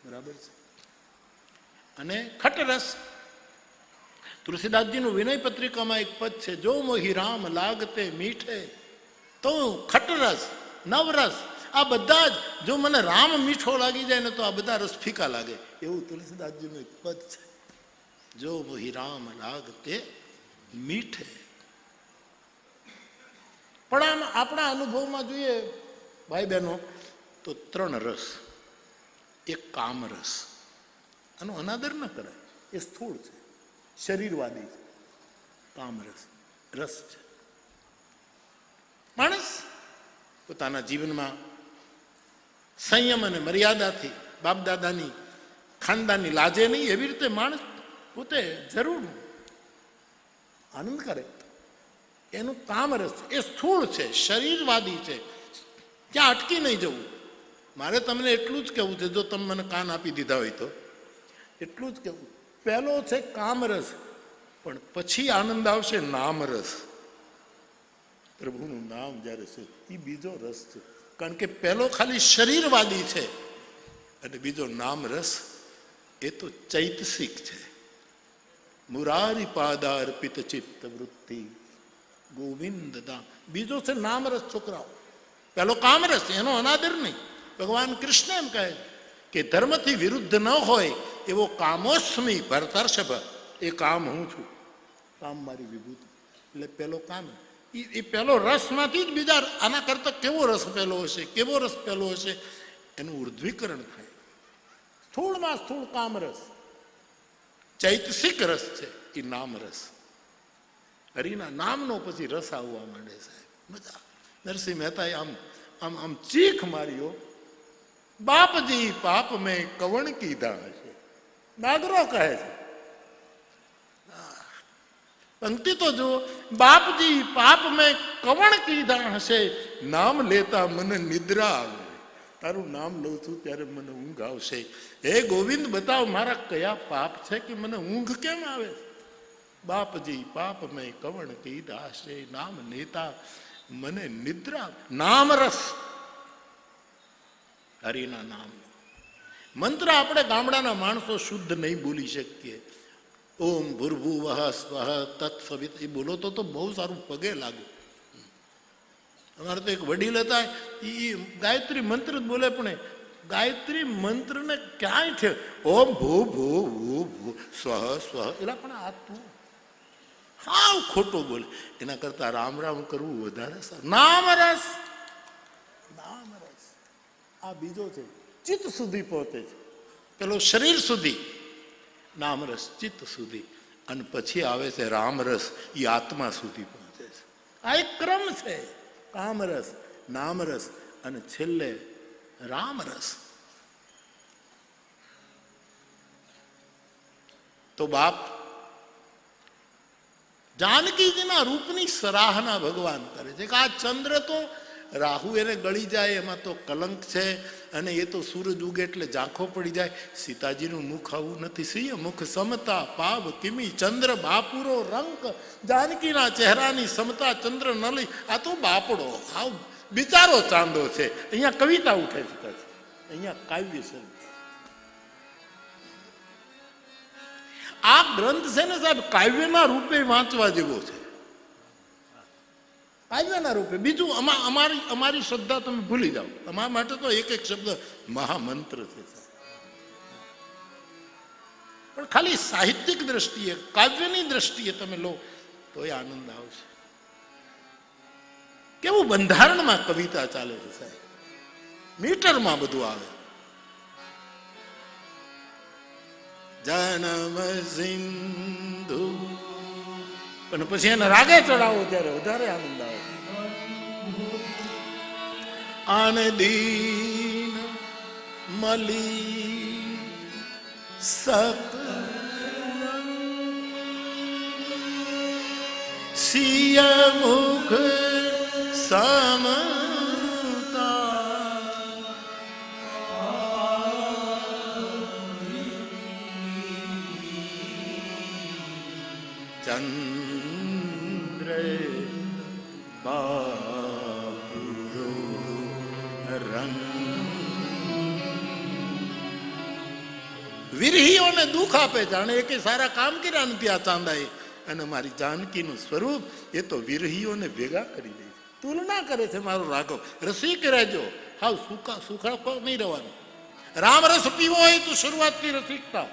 બરાબર છે. અને ખટરસ. તુલસીદાસજીનું વિનય પત્રિકામાં એક પદ છે, જો મોહી રામ લાગતે મીઠે તો ખટરસ નવરસ. આ બધા જ જો મને રામ મીઠો લાગી જાય ને તો આ બધા રસ ફીકા લાગે. એવું તુલસીદાસજીનું એક પદ છે, જો મોહી રામ લાગતે મીઠે. પણ આમ આપણા અનુભવમાં જોઈએ ભાઈ બહેનો તો 3 રસ. એક કામ રસ, આનો અનાદર ન કરાય, એ સ્થૂળ છે, શરીરવાદી છે. કામ રસ રસ છે. માણસ પોતાના જીવનમાં સંયમ અને મર્યાદાથી બાપ દાદાની ખાનદાનની લાજે નહીં, એવી રીતે માણસ પોતે જરૂર આનંદ કરે. એનું કામરસ છે, એ સ્થૂળ છે, શરીરવાદી છે. ત્યાં અટકી નહીં જવું. મારે તમને એટલું જ કહેવું છે, જો તમે મને કાન આપી દીધા હોય તો એટલું જ કહેવું. પહેલો છે કામરસ, પણ પછી આનંદ આવશે નામરસ. પ્રભુનું નામ જ્યારે છે એ બીજો રસ છે. કારણ કે પહેલો ખાલી શરીરવાદી છે અને બીજો નામ રસ એ તો ચૈતસિક છે. મુરારી પાદાર્પિત ચિત્ત વૃત્તિ ગોવિંદ દામ. બીજો છે નામરસ. છોકરાઓ પહેલો કામરસ, એનો અનાદર નહીં. ભગવાન કૃષ્ણ એમ કહે કે ધર્મથી વિરુદ્ધ ન હોય એવો કામોસ્મી ભરતર્ષભ. એ કામ હું છું, કામ મારી વિભૂતિ. એટલે પહેલો કામ એ પહેલો રસમાંથી જ બીજા આના કરતા કેવો રસ પહેલો હશે, કેવો રસ પહેલો હશે એનું ઉર્ધ્વીકરણ થાય. સ્થૂળમાં સ્થૂળ કામરસ, ચૈતસિક રસ છે એ નામરસ. હરિના નામનો પછી રસ આવવા માંડે સાહેબ, મજા. નરસિંહ મહેતાએ આમ આમ આમ ચીખ માર્યો, બાપજી પાપ મેં કવણ કીધા હશે. નાગરો કહે છે, પંક્તિ તો જુઓ, બાપજી પાપ મેં કવણ કીધા હશે, નામ લેતા મને નિદ્રા આવે. તારું નામ લઉં છું ત્યારે મને ઊંઘ આવશે. હે ગોવિંદ બતાવ મારા કયા પાપ છે કે મને ઊંઘ કેમ આવે છે. બાપજી પાપ મેં કવણ કીધા હશે, નામ લેતા મને નિદ્રા. નામરસ, હરિના નામ મંત્ર. આપણે ગામડાના માણસો શુદ્ધ નહીં બોલી શકીએ. ઓમ ભૂર્ભુવઃ સ્વઃ તત્સવિત એ બોલો તો બહુ સારું પગે લાગે. અમારે તો એક વડીલ હતા, એ ગાયત્રી મંત્ર જ બોલે, પણ ગાયત્રી મંત્રને ક્યાંય છે ઓમ ભૂ ભૂ ભૂ ભૂ સ્વઃ સ્વઃ, એટલે પણ આ તું હાવ ખોટો બોલે. એના કરતા રામ રામ કરવું વધારે સારું. નામરસ, નામરસ. આ બીજો છે, ચિત્ત સુધી પહોંચે છે. પેલો શરીર સુધી, નામરસ ચિત્ત સુધી, અને પછી આવે છે રામરસ, એ આત્મા સુધી પહોંચે છે. આ એક ક્રમ છે. કામરસ, નામરસ અને છેલ્લે રામરસ. તો બાપ જાનકીજીના રૂપની સરાહના ભગવાન કરે છે કે આ ચંદ્ર તો રાહુ એને ગળી જાય એમાં તો કલંક છે, અને એ તો સૂરજ ઉગે એટલે ઝાંખો પડી જાય. સીતાજીનું મુખ આવું નથી. સિંહ મુખ સમતા પાવ કિમી, ચંદ્ર બાપુરો રંક. જાનકીના ચહેરાની સમતા ચંદ્ર ન લઈ. આ તો બાપડો આવ બિચારો ચાંદો છે. અહીંયા કવિતા ઉઠે છે, અહીંયા કાવ્ય છે. આ ગ્રંથ છે ને સાહેબ, કાવ્યના રૂપે વાંચવા જેવો છે. કાવ્યના રૂપે. બીજું અમારી શ્રદ્ધા તમે ભૂલી જાઓ. અમારા માટે તો એક એક શબ્દ મહામંત્ર છે. પણ ખાલી સાહિત્યિક દ્રષ્ટિએ, કાવ્યની દ્રષ્ટિએ તમે લો તો એ આનંદ આવશે. કેવું બંધારણમાં કવિતા ચાલે છે સાહેબ, મીટરમાં બધું આવે. જન્મ સિંધુ, પણ પછી એને રાગે ચડાવો ત્યારે વધારે આનંદ આવે. આનદીન મલી સક સિય મુખ સમતા ચંદ્ર બાપુરો રંગ. વિરહીઓને દુઃખ આપે, જાણે કે સારા કામ કર્યા નથી આ ચાંદાએ. અને મારી જાનકીનું સ્વરૂપ એ તો વિરહીઓને ભેગા કરી દે છે. તુલના કરે છે મારો રાઘવ. રસિક રહેજો, હાવ સુખા નહીં રહેવાનું. રામ રસ પીવો હોય તો શરૂઆતથી રસિકતા.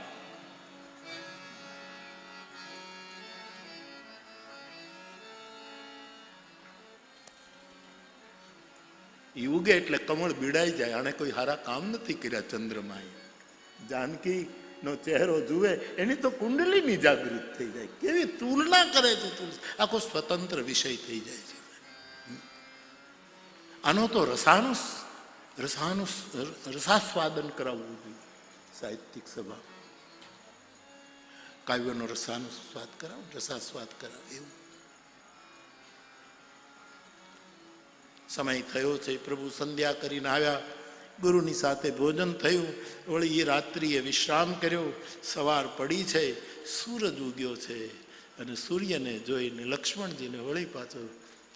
એ ઉગે એટલે કમળ બીડાઈ જાય. આને કોઈ સારા કામ નથી કર્યા ચંદ્રમાએ. જાનકી નો ચહેરો જુએ એની તો કુંડલીની જાગૃત થઈ જાય. કેવી તુલના કરે છે, આખો સ્વતંત્ર વિષય થઈ જાય છે. આનો તો રસાસ્વાદન કરાવવું જોઈએ. સાહિત્યિક સભા કાવ્યનો રસાસ્વાદ કરાવ, રસાસ્વાદ કરાવ. એવું સમય થયો છે. પ્રભુ સંધ્યા કરીને આવ્યા, ગુરુની સાથે ભોજન થયું, વળી એ રાત્રિએ વિશ્રામ કર્યો. સવાર પડી છે, સૂરજ ઉગ્યો છે, અને સૂર્યને જોઈને લક્ષ્મણજીને વળી પાછો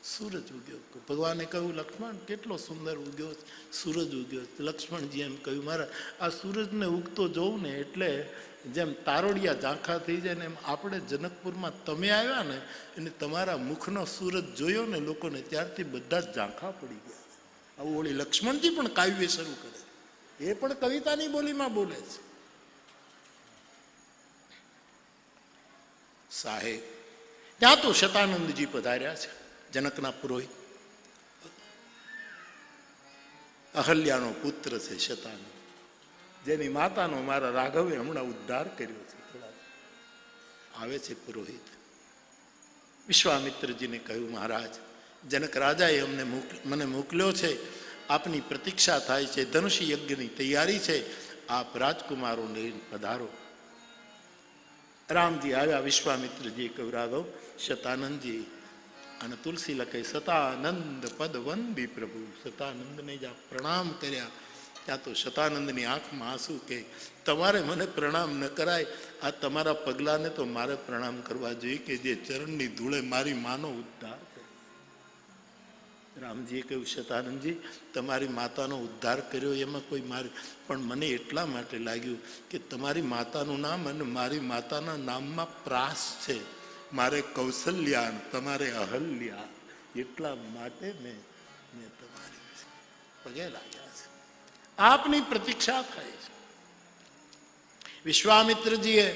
સૂરજ ઉગ્યો. ભગવાને કહ્યું, લક્ષ્મણ કેટલો સુંદર ઉગ્યો, સૂરજ ઉગ્યો. લક્ષ્મણજી એમ કહ્યું, મારા આ સૂરજને ઉગતો જોઉં ને એટલે જેમ તારોડિયા ઝાંખા થઈ જાય ને એમ આપણે જનકપુરમાં તમે આવ્યા ને અને તમારા મુખનો સૂરજ જોયો ને લોકોને, ત્યારથી બધા જ ઝાંખા પડી ગયા. આવું ઓળી લક્ષ્મણજી પણ કાવ્ય શરૂ કરે, એ પણ કવિતાની બોલીમાં બોલે છે. સાહેબ ત્યાં તો શતાનંદજી પધાર્યા છે, જનકના પુરોહિત. અહલ્યાનો પુત્ર છે શતાનંદ, જેની માતાનો મારા રાઘવે હમણાં ઉદ્ધાર કર્યો છે. થોડા આવે છે પુરોહિત. વિશ્વામિત્રજીને કહ્યું, મહારાજ જનક રાજાએ મને મોકલ્યો છે, આપની પ્રતીક્ષા થાય છે, ધનુષ યજ્ઞની તૈયારી છે, આપ રાજકુમારો લઈને પધારો. રામજી આવ્યા. વિશ્વામિત્રજીએ કહ્યું, રાઘવ શતાનંદજી, અને તુલસી લખે સતાનંદ પદ વંદી પ્રભુ. સતાનંદને જ્યાં પ્રણામ કર્યા ત્યાં તો શતાનંદની આંખમાં આંસુ કે તમારે મને પ્રણામ ન કરાય, આ તમારા પગલાને તો મારે પ્રણામ કરવા જોઈએ કે જે ચરણની ધૂળે મારી માનો ઉદ્ધાર કર્યો. રામજીએ કહ્યું, શતાનંદજી તમારી માતાનો ઉદ્ધાર કર્યો એમાં કોઈ મારી, પણ મને એટલા માટે લાગ્યું કે તમારી માતાનું નામ અને મારી માતાના નામમાં પ્રાસ છે. મારે કૌશલ્યા, તમારે અહલ્યા, એટલા માટે મેં તમારી પગે લાગ્યા છે. આપની પ્રતીક્ષા થાય છે. વિશ્વામિત્રજીએ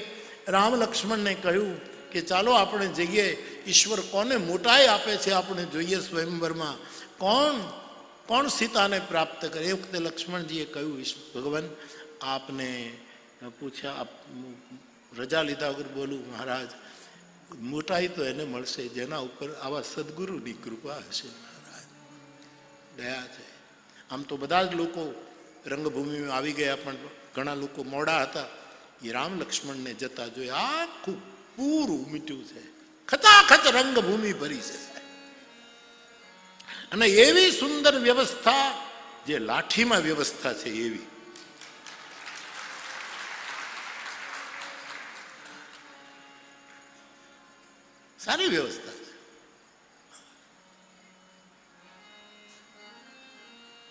રામ લક્ષ્મણને કહ્યું કે ચાલો આપણે જઈએ, ઈશ્વર કોને મોટાઈ આપે છે આપણે જોઈએ સ્વયંવરમાં, કોણ સીતાને પ્રાપ્ત કરે. એ વખતે લક્ષ્મણજીએ કહ્યું, ભગવાન આપને પૂછ્યા, રજા લીધા વગર બોલું, મહારાજ મોટાઈ તો એને મળશે જેના ઉપર આવા સદગુરુની કૃપા હશે. મહારાજ દયા છે. આમ તો બધા જ લોકો રંગભૂમિમાં આવી ગયા, પણ ઘણા લોકો મોડા હતા. એ રામ લક્ષ્મણને જતા જોયા, આખું પૂરું મીઠું છે, ખચાખચ રંગભૂમિ ભરી છે. અને એવી સુંદર વ્યવસ્થા જે લાઠીમાં વ્યવસ્થા છે એવી. સારી વ્યવસ્થા છે.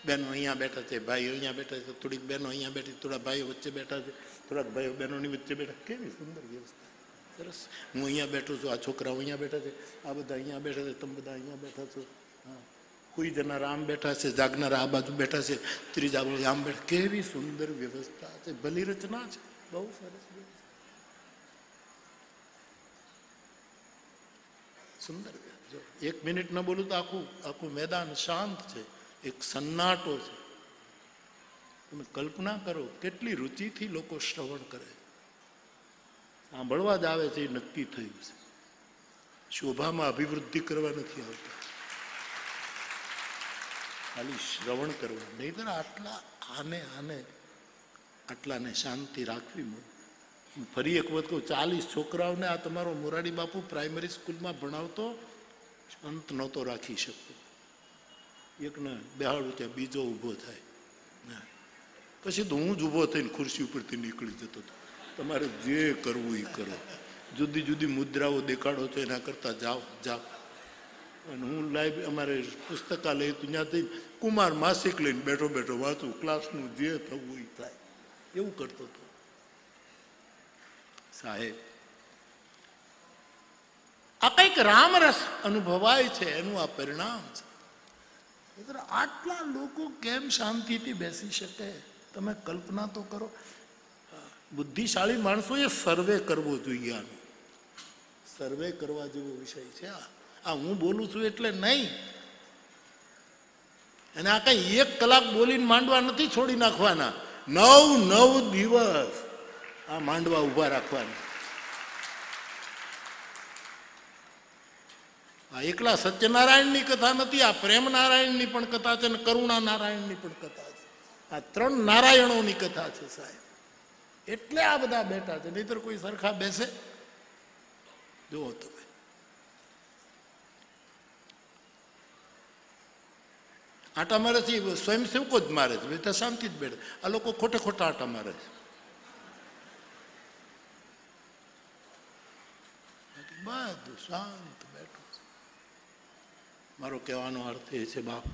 બહેનો અહીંયા બેઠા છે, ભાઈઓ અહીંયા બેઠા છે, થોડીક બહેનો અહીંયા બેઠી, થોડા ભાઈઓ વચ્ચે બેઠા છે, થોડાક ભાઈઓ બહેનોની વચ્ચે બેઠા. કેવી સુંદર વ્યવસ્થા, સરસ. હું અહીંયા બેઠો છું, આ છોકરાઓ અહીંયા બેઠા છે, આ બધા અહીંયા બેઠા છે, તમે બધા અહીંયા બેઠા છો. હા, કોઈ જનાર આમ બેઠા છે, જાગનારા આ બાજુ બેઠા છે, ત્રીજા બાજુ આમ બેઠા. કેવી સુંદર વ્યવસ્થા છે, ભલી રચના છે, બહુ સરસ વ્યવસ્થા, સુંદર. જો 1 મિનિટ ન બોલું તો આખું મેદાન શાંત છે, એક સન્નાટો છે. તમે કલ્પના કરો કેટલી રુચિથી લોકો શ્રવણ કરે, સાંભળવા જ આવે છે. એ નક્કી થયું છે. શોભામાં અભિવૃદ્ધિ કરવા નથી આવતા, ખાલી શ્રવણ કરવા. નહીતર આટલાને શાંતિ રાખવી મળે. ફરી એક વખત કહું, 40 છોકરાઓને આ તમારો મોરારી બાપુ પ્રાઇમરી સ્કૂલમાં ભણાવતો અંત નહોતો રાખી શકતો. એકને બેહાડું ત્યાં બીજો ઊભો થાય, પછી તો હું જ ઊભો થઈને ખુરશી ઉપરથી નીકળી જતો હતો. તમારે જે કરવું એ કરો, જુદી જુદી મુદ્રાઓ દેખાડો છો એના કરતાં જાઓ. અને હું અમારે પુસ્તકાલય હતું, ત્યાંથી કુમાર માસિક લઈને બેઠો વાંચું, ક્લાસનું જે થવું એ થાય, એવું કરતો હતો. સાહેબ આ કંઈક રામરસ અનુભવાય છે, એનું આ પરિણામ છે. આટલા લોકો કેમ શાંતિથી બેસી શકે? તમે કલ્પના તો કરો. બુદ્ધિશાળી માણસોએ સર્વે કરવો જોઈએ. આનો સર્વે કરવા જેવો વિષય છે આ. હું બોલું છું એટલે નહીં, અને આ કઈ 1 કલાક બોલીને માંડવા નથી છોડી નાખવાના, 9 દિવસ આ માંડવા ઉભા રાખવાના. આ એકલા સત્યનારાયણની કથા નથી, આ પ્રેમ નારાયણની પણ કથા છે અને કરુણા નારાયણની પણ કથા છે. આ 3 નારાયણોની કથા છે સાહેબ. એટલે આ બધા બેઠા છે, નહીતર કોઈ સરખા બેસે? જુઓ તમે, આટા મારે છે સ્વયંસેવકો જ મારે છે, બધા શાંતિ જ બેઠે. આ લોકો ખોટે ખોટા આટા મારે છે. બધું શાંત બેઠું છે. મારો કહેવાનો અર્થ એ છે બાપ,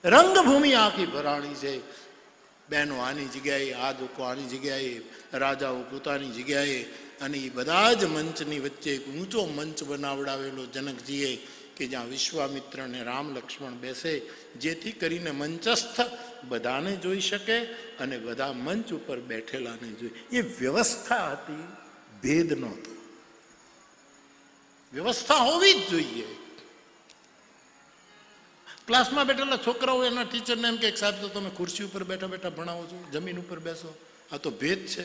રંગભૂમિ આખી ભરાણી છે. બહેનો આની જગ્યાએ, આ લોકો આની જગ્યાએ, રાજાઓ પોતાની જગ્યાએ, અને એ બધા જ મંચની વચ્ચે એક ઊંચો મંચ બનાવડાવેલો જનકજીએ કે જ્યાં વિશ્વામિત્ર અને રામ લક્ષ્મણ બેસે, જેથી કરીને મંચસ્થ બધાને જોઈ શકે અને બધા મંચ ઉપર બેઠેલાને જોઈ. એ વ્યવસ્થા હતી, ભેદ નહોતો. વ્યવસ્થા હોવી જ જોઈએ. ક્લાસમાં બેઠેલા છોકરાઓ એના ટીચરને એમ કે સાહેબ તો તમે ખુરશી ઉપર બેઠા બેઠા ભણાવો છો, જમીન ઉપર બેસો, આ તો ભેદ છે.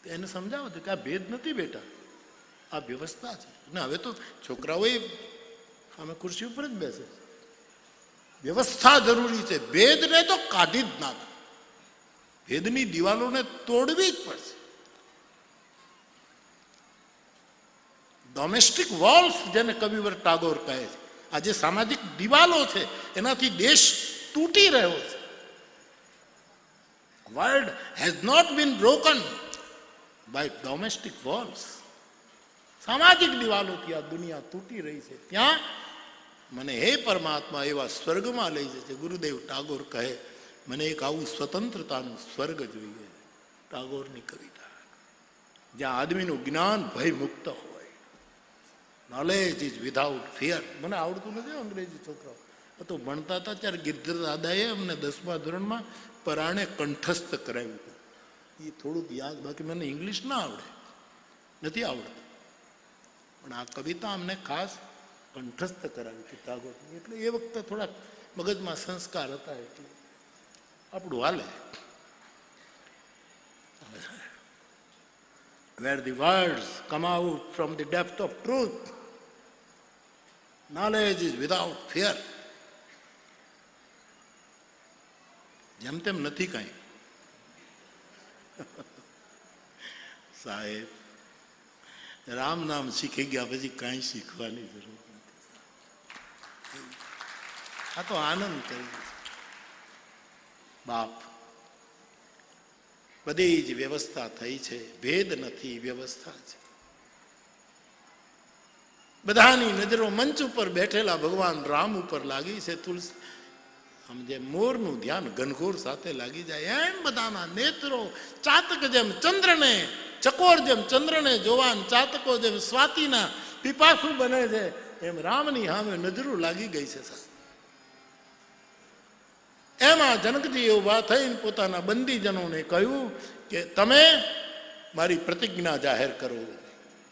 એને સમજાવો છો કે આ ભેદ નથી બેટા, આ વ્યવસ્થા છે. ને હવે તો છોકરાઓ અમે ખુરશી ઉપર જ બેસે. વ્યવસ્થા જરૂરી છે. ભેદને તો કાઢી જ નાખો, ભેદની દિવાલોને તોડવી જ પડશે. ડોમેસ્ટિક વોલ્સ જેને કવિવર ટાગોર કહે છે, આ જે સામાજિક દિવાલો છે એનાથી દેશ તૂટી રહ્યો છે. World has not been broken by domestic walls. સામાજિક દિવાલોથી આ દુનિયા તૂટી રહી છે. ત્યાં મને હે પરમાત્મા એવા સ્વર્ગમાં લઈ જશે. ગુરુદેવ ટાગોર કહે મને એક આવું સ્વતંત્રતાનું સ્વર્ગ જોઈએ. ટાગોરની કવિતા, જ્યાં આદમીનું જ્ઞાન ભય મુક્ત હોય. Knowledge is without fear. મને આવડતું નથી અંગ્રેજી, છોકરાઓ તો ભણતા હતા ત્યારે ગિરધર દાદાએ અમને 10મા ધોરણમાં પરાણે કંઠસ્થ કરાવ્યું હતું. એ થોડુંક યાદ, બાકી મને ઇંગ્લિશ ના આવડે, નથી આવડતું. પણ આ કવિતા અમને ખાસ કંઠસ્થ કરાવી હતી ટાગોરની. એટલે એ વખતે થોડાક મગજમાં સંસ્કાર હતા, એટલે આપણું હાલે. Where the words come out from the depth of truth, knowledge is without fear. જેમ તેમ નથી કાંઈ સાહેબ. રામ નામ શીખી ગયા પછી કાંઈ શીખવાની જરૂર નથી. આ તો આનંદ કરી બાપ. બધી જ વ્યવસ્થા થઈ છે, ભેદ નથી, વ્યવસ્થા છે. બધાની નજરો મંચ ઉપર બેઠેલા ભગવાન રામ ઉપર લાગી છે. તુલસી આમ જેમ મોરનું ધ્યાન ઘનઘોર સાથે લાગી જાય એમ બધાના નેત્રો ચાતક જેમ ચંદ્રને, ચકોર જેમ ચંદ્રને જોવાન ચાતકો જેમ સ્વાતિના પીપાસુ બને છે, એમ રામની સામે નજરો લાગી ગઈ છે. એમાં જનકજી ઉભા થઈને પોતાના બંદીજનોને કહ્યું કે તમે મારી પ્રતિજ્ઞા જાહેર કરો.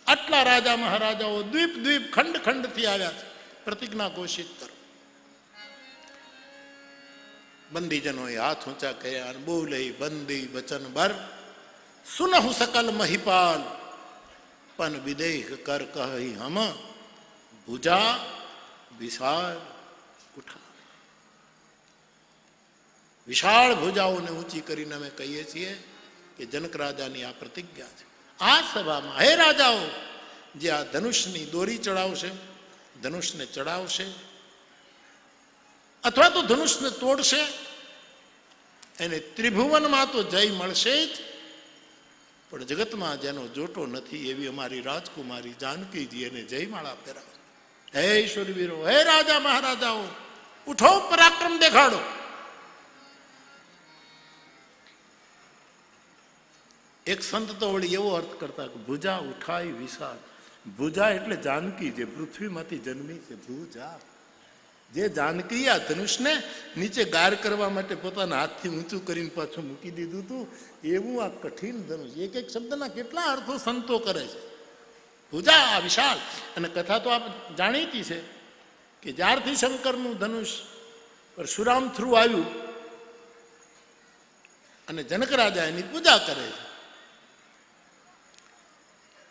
આટલા રાજા મહારાજાઓ દ્વીપ દ્વીપ ખંડ ખંડથી આવ્યા છે, પ્રતિજ્ઞા ઘોષિત કરો. બંદીજનોએ હાથ ઊંચા કર્યા અને બોલે બંદી વચન ભર સુનહુ સકલ મહિપાલ પન વિદેહ કર કહી હમ ભુજા વિશાળ ઉઠા. વિશાળ ભુજાઓને ઊંચી કરીને અમે કહીએ છીએ કે જનક રાજાની આ પ્રતિજ્ઞા છે. આ સભામાં હે રાજાઓ, જે આ ધનુષની દોરી ચડાવશે, ધનુષને ચડાવશે અથવા તો ધનુષને તોડશે, એને ત્રિભુવનમાં તો જય મળશે જ, પણ જગતમાં જેનો જોટો નથી એવી અમારી રાજકુમારી જાનકીજી એને જયમાળા પહેરાવશે. હે ઈશ્વરવીરો, હે રાજા મહારાજાઓ, ઉઠો, પરાક્રમ દેખાડો. એક સંત તો વળી એવો અર્થ કરતા કે ભુજા ઉઠાઈ વિશાળ. ભુજા એટલે જાનકી, જે પૃથ્વીમાંથી જન્મી છે. ભુજા જે જાનકી આ ધનુષને નીચે ગાર કરવા માટે પોતાના હાથથી ઊંચું કરીને પાછું મૂકી દીધું હતું, એવું આ કઠિન ધનુષ. એક એક શબ્દના કેટલા અર્થો સંતો કરે છે. ભુજા આ વિશાળ. અને કથા તો આપ જાણીતી છે કે જ્યારથી શંકરનું ધનુષ પરશુરામ થ્રુ આવ્યું અને જનક રાજા એની પૂજા કરે છે.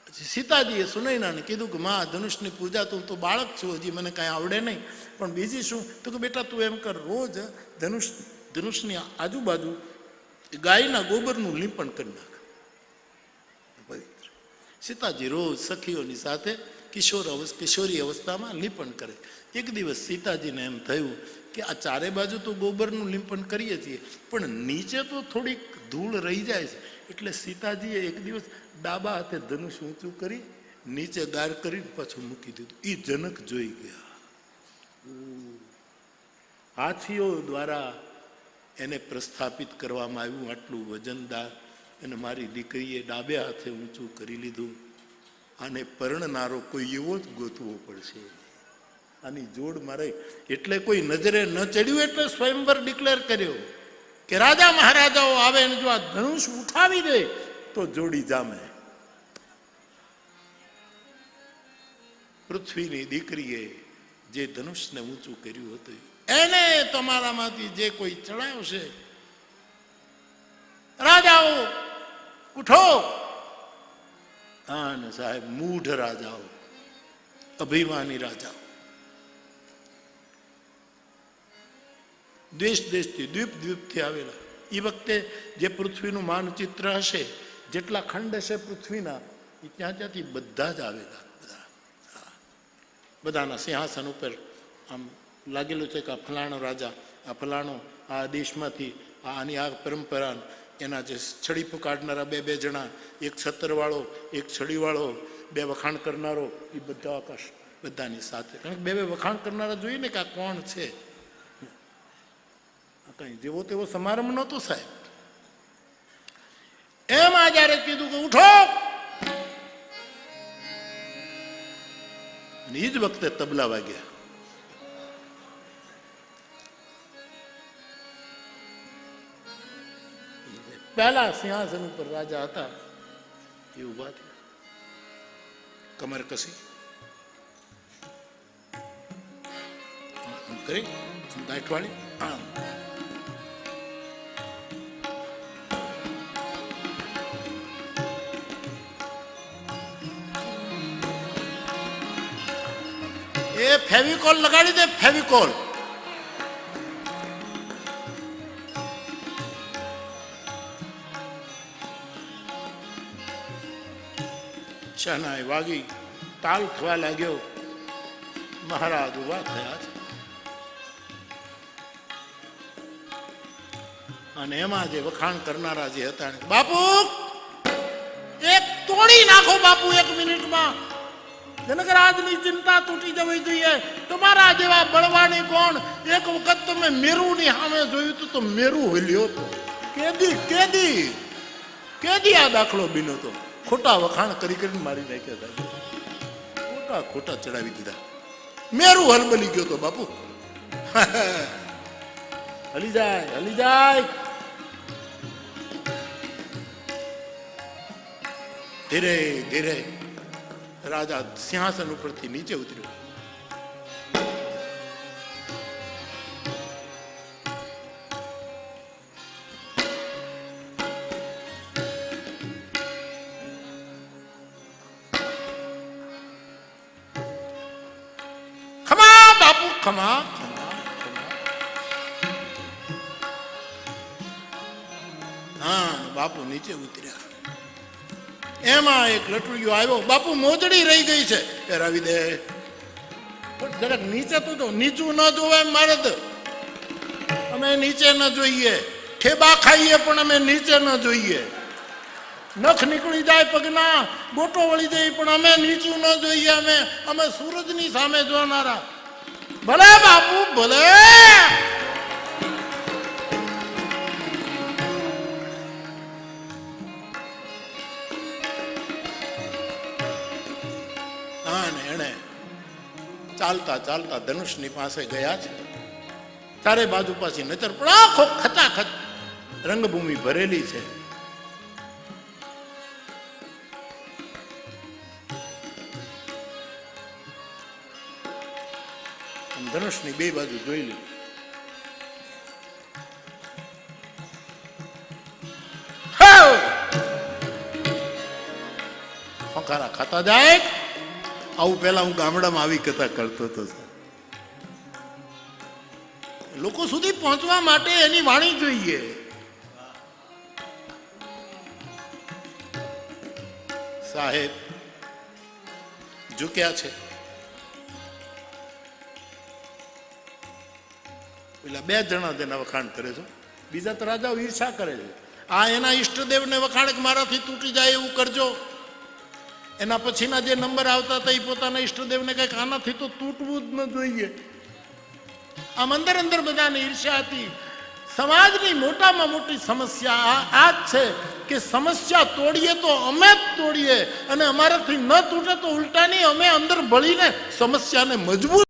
પછી સીતાજીએ સુનૈનાને કીધું કે માં, ધનુષની પૂજા તો બાળક છું, હજી મને કાંઈ આવડે નહીં, પણ બીજી શું? તો કે બેટા તું એમ કર, રોજ ધનુષની આજુબાજુ ગાયના ગોબરનું લીંપણ કરી નાખ. સીતાજી રોજ સખીઓની સાથે કિશોરી અવસ્થામાં લીંપણ કરે. એક દિવસ સીતાજીને એમ થયું કે આ ચારે બાજુ તો ગોબરનું લીંપણ કરીએ છીએ, પણ નીચે તો થોડીક ધૂળ રહી જાય છે. એટલે સીતાજીએ એક દિવસ ડાબા હાથે ધનુષ ઊંચું કરી નીચે ગાર કરીને પાછું મૂકી દીધું. એ જનક જોઈ ગયા. હાથીઓ દ્વારા એને પ્રસ્થાપિત કરવામાં આવ્યું, આટલું વજનદાર, અને મારી દીકરીએ ડાબે હાથે ઊંચું કરી લીધું. આને પરણનારો કોઈ એવો જ ગોતવો પડશે, આની જોડ મારે. એટલે કોઈ નજરે ન ચડ્યું એટલે સ્વયંવર ડિક્લેર કર્યો કે રાજા મહારાજાઓ આવે અને જો આ ધનુષ ઉઠાવી દે તો જોડી જામે. પૃથ્વીની દીકરીએ જે ધનુષને ઊંચું કર્યું હતું એને તમારામાંથી જે કોઈ ચડાવશે, રાજાઓ ઉઠો. હા ને સાહેબ, મૂઢ રાજાઓ, અભિમાની રાજાઓ, દેશ દેશથી દ્વીપથી આવેલા. એ વખતે જે પૃથ્વીનું માનચિત્ર હશે, જેટલા ખંડ હશે પૃથ્વીના, એ ત્યાંથી બધા જ આવેલા. બધાના સિંહાસન ઉપર આમ લાગેલું છે કે આ ફલાણો રાજા, આ ફલાણો આ દેશમાંથી, આની આ પરંપરા. એના જે છડી પુકાડનારા બે જણા, એક છત્તરવાળો, એક છડીવાળો, બે વખાણ કરનારો, એ બધા આકાશ બધાની સાથે. કારણ કે બે વખાણ કરનારા જોઈએ ને કે આ કોણ છે. કઈ જેવો તેવો સમારંભ નહોતો સાહેબ. એમાં જયારે કીધું કે ઉઠો, અને એ જ વખતે તબલા વાગ્યા. પહેલા સિંહાસન ઉપર રાજા હતા એ ઉભા થયા, કમર કસી કરી ગાંઠવાળી. એ ફેવિકોલ લગાડી દે, ફેવિકોલ. શહનાઈ વાગી, તાલ થવા લાગ્યો. મહારાજ ઉભા થયા છે અને એમાં જે વખાણ કરનારા જે હતા, બાપુ એક તોડી નાખો, બાપુ 1 મિનિટમાં. જનકરાજની ચિંતા તૂટી જવી જોઈએ. તમારા જેવા બળવાણી કોણ? એક વખત તમે મેરુની સામે જોયું તો મેરુ હલ્યો હતો. કેદી આ દાખલો બીનો તો. ખોટા વખાણ કરીને મારી નાખ્યા, ખોટા ચડાવી દીધા. મેરુ હલબલી ગયો તો બાપુ. હલી જાય. ધીરે ધીરે રાજા સિંહાસન ઉપરથી નીચે ઉતર્યો. ખમા બાપુ, ખમા. હા, બાપુ નીચે ઉતર્યા. એમાં એક લટુડિયો આવ્યો. બાપુ મોજડી રહી ગઈ છે, પહેરાવી દે. જરાક નીચે તો જો, નીચું ન જોવાય મારે તો. અમે નીચે ન જોઈએ, ઠેબા ખાઈએ પણ અમે નીચે ન જોઈએ. નખ નીકળી જાય પગના, ગોટો વળી જાય પણ અમે નીચું ન જોઈએ. અમે સૂરજની સામે જોનારા. ભલે બાપુ ભલે. ચાલતા ચાલતા ધનુષની પાસે ગયા છે. ચારે બાજુ પાછી નજર પણ આખો ખચાખચ રંગભૂમિ ભરેલી છે. ધનુષની બે બાજુ જોઈ લીધી. વખારા ખાતા જાય. આવું પહેલા હું ગામડામાં આવી કથા કરતો હતો. લોકો સુધી પહોંચવા માટે એની વાણી જોઈએ. સાહેબ ઝૂક્યા છે. પેલા 2 જણા તેના વખાણ કરે છે, બીજા તો રાજાઓ ઈર્ષા કરે છે. આ એના ઈષ્ટદેવને વખાણ કે મારાથી તૂટી જાય એવું કરજો. એના પછીના જે નંબર આવતા હતા એ પોતાના ઈષ્ટદેવને કંઈક આનાથી તો તૂટવું જ ન જોઈએ. આમ અંદર અંદર બધાને ઈર્ષ્યા હતી. સમાજની મોટામાં મોટી સમસ્યા આ જ છે કે સમસ્યા તોડીએ તો અમે જ તોડીએ, અને અમારાથી ન તૂટે તો ઉલટાની અમે અંદર બળીને સમસ્યાને મજબૂત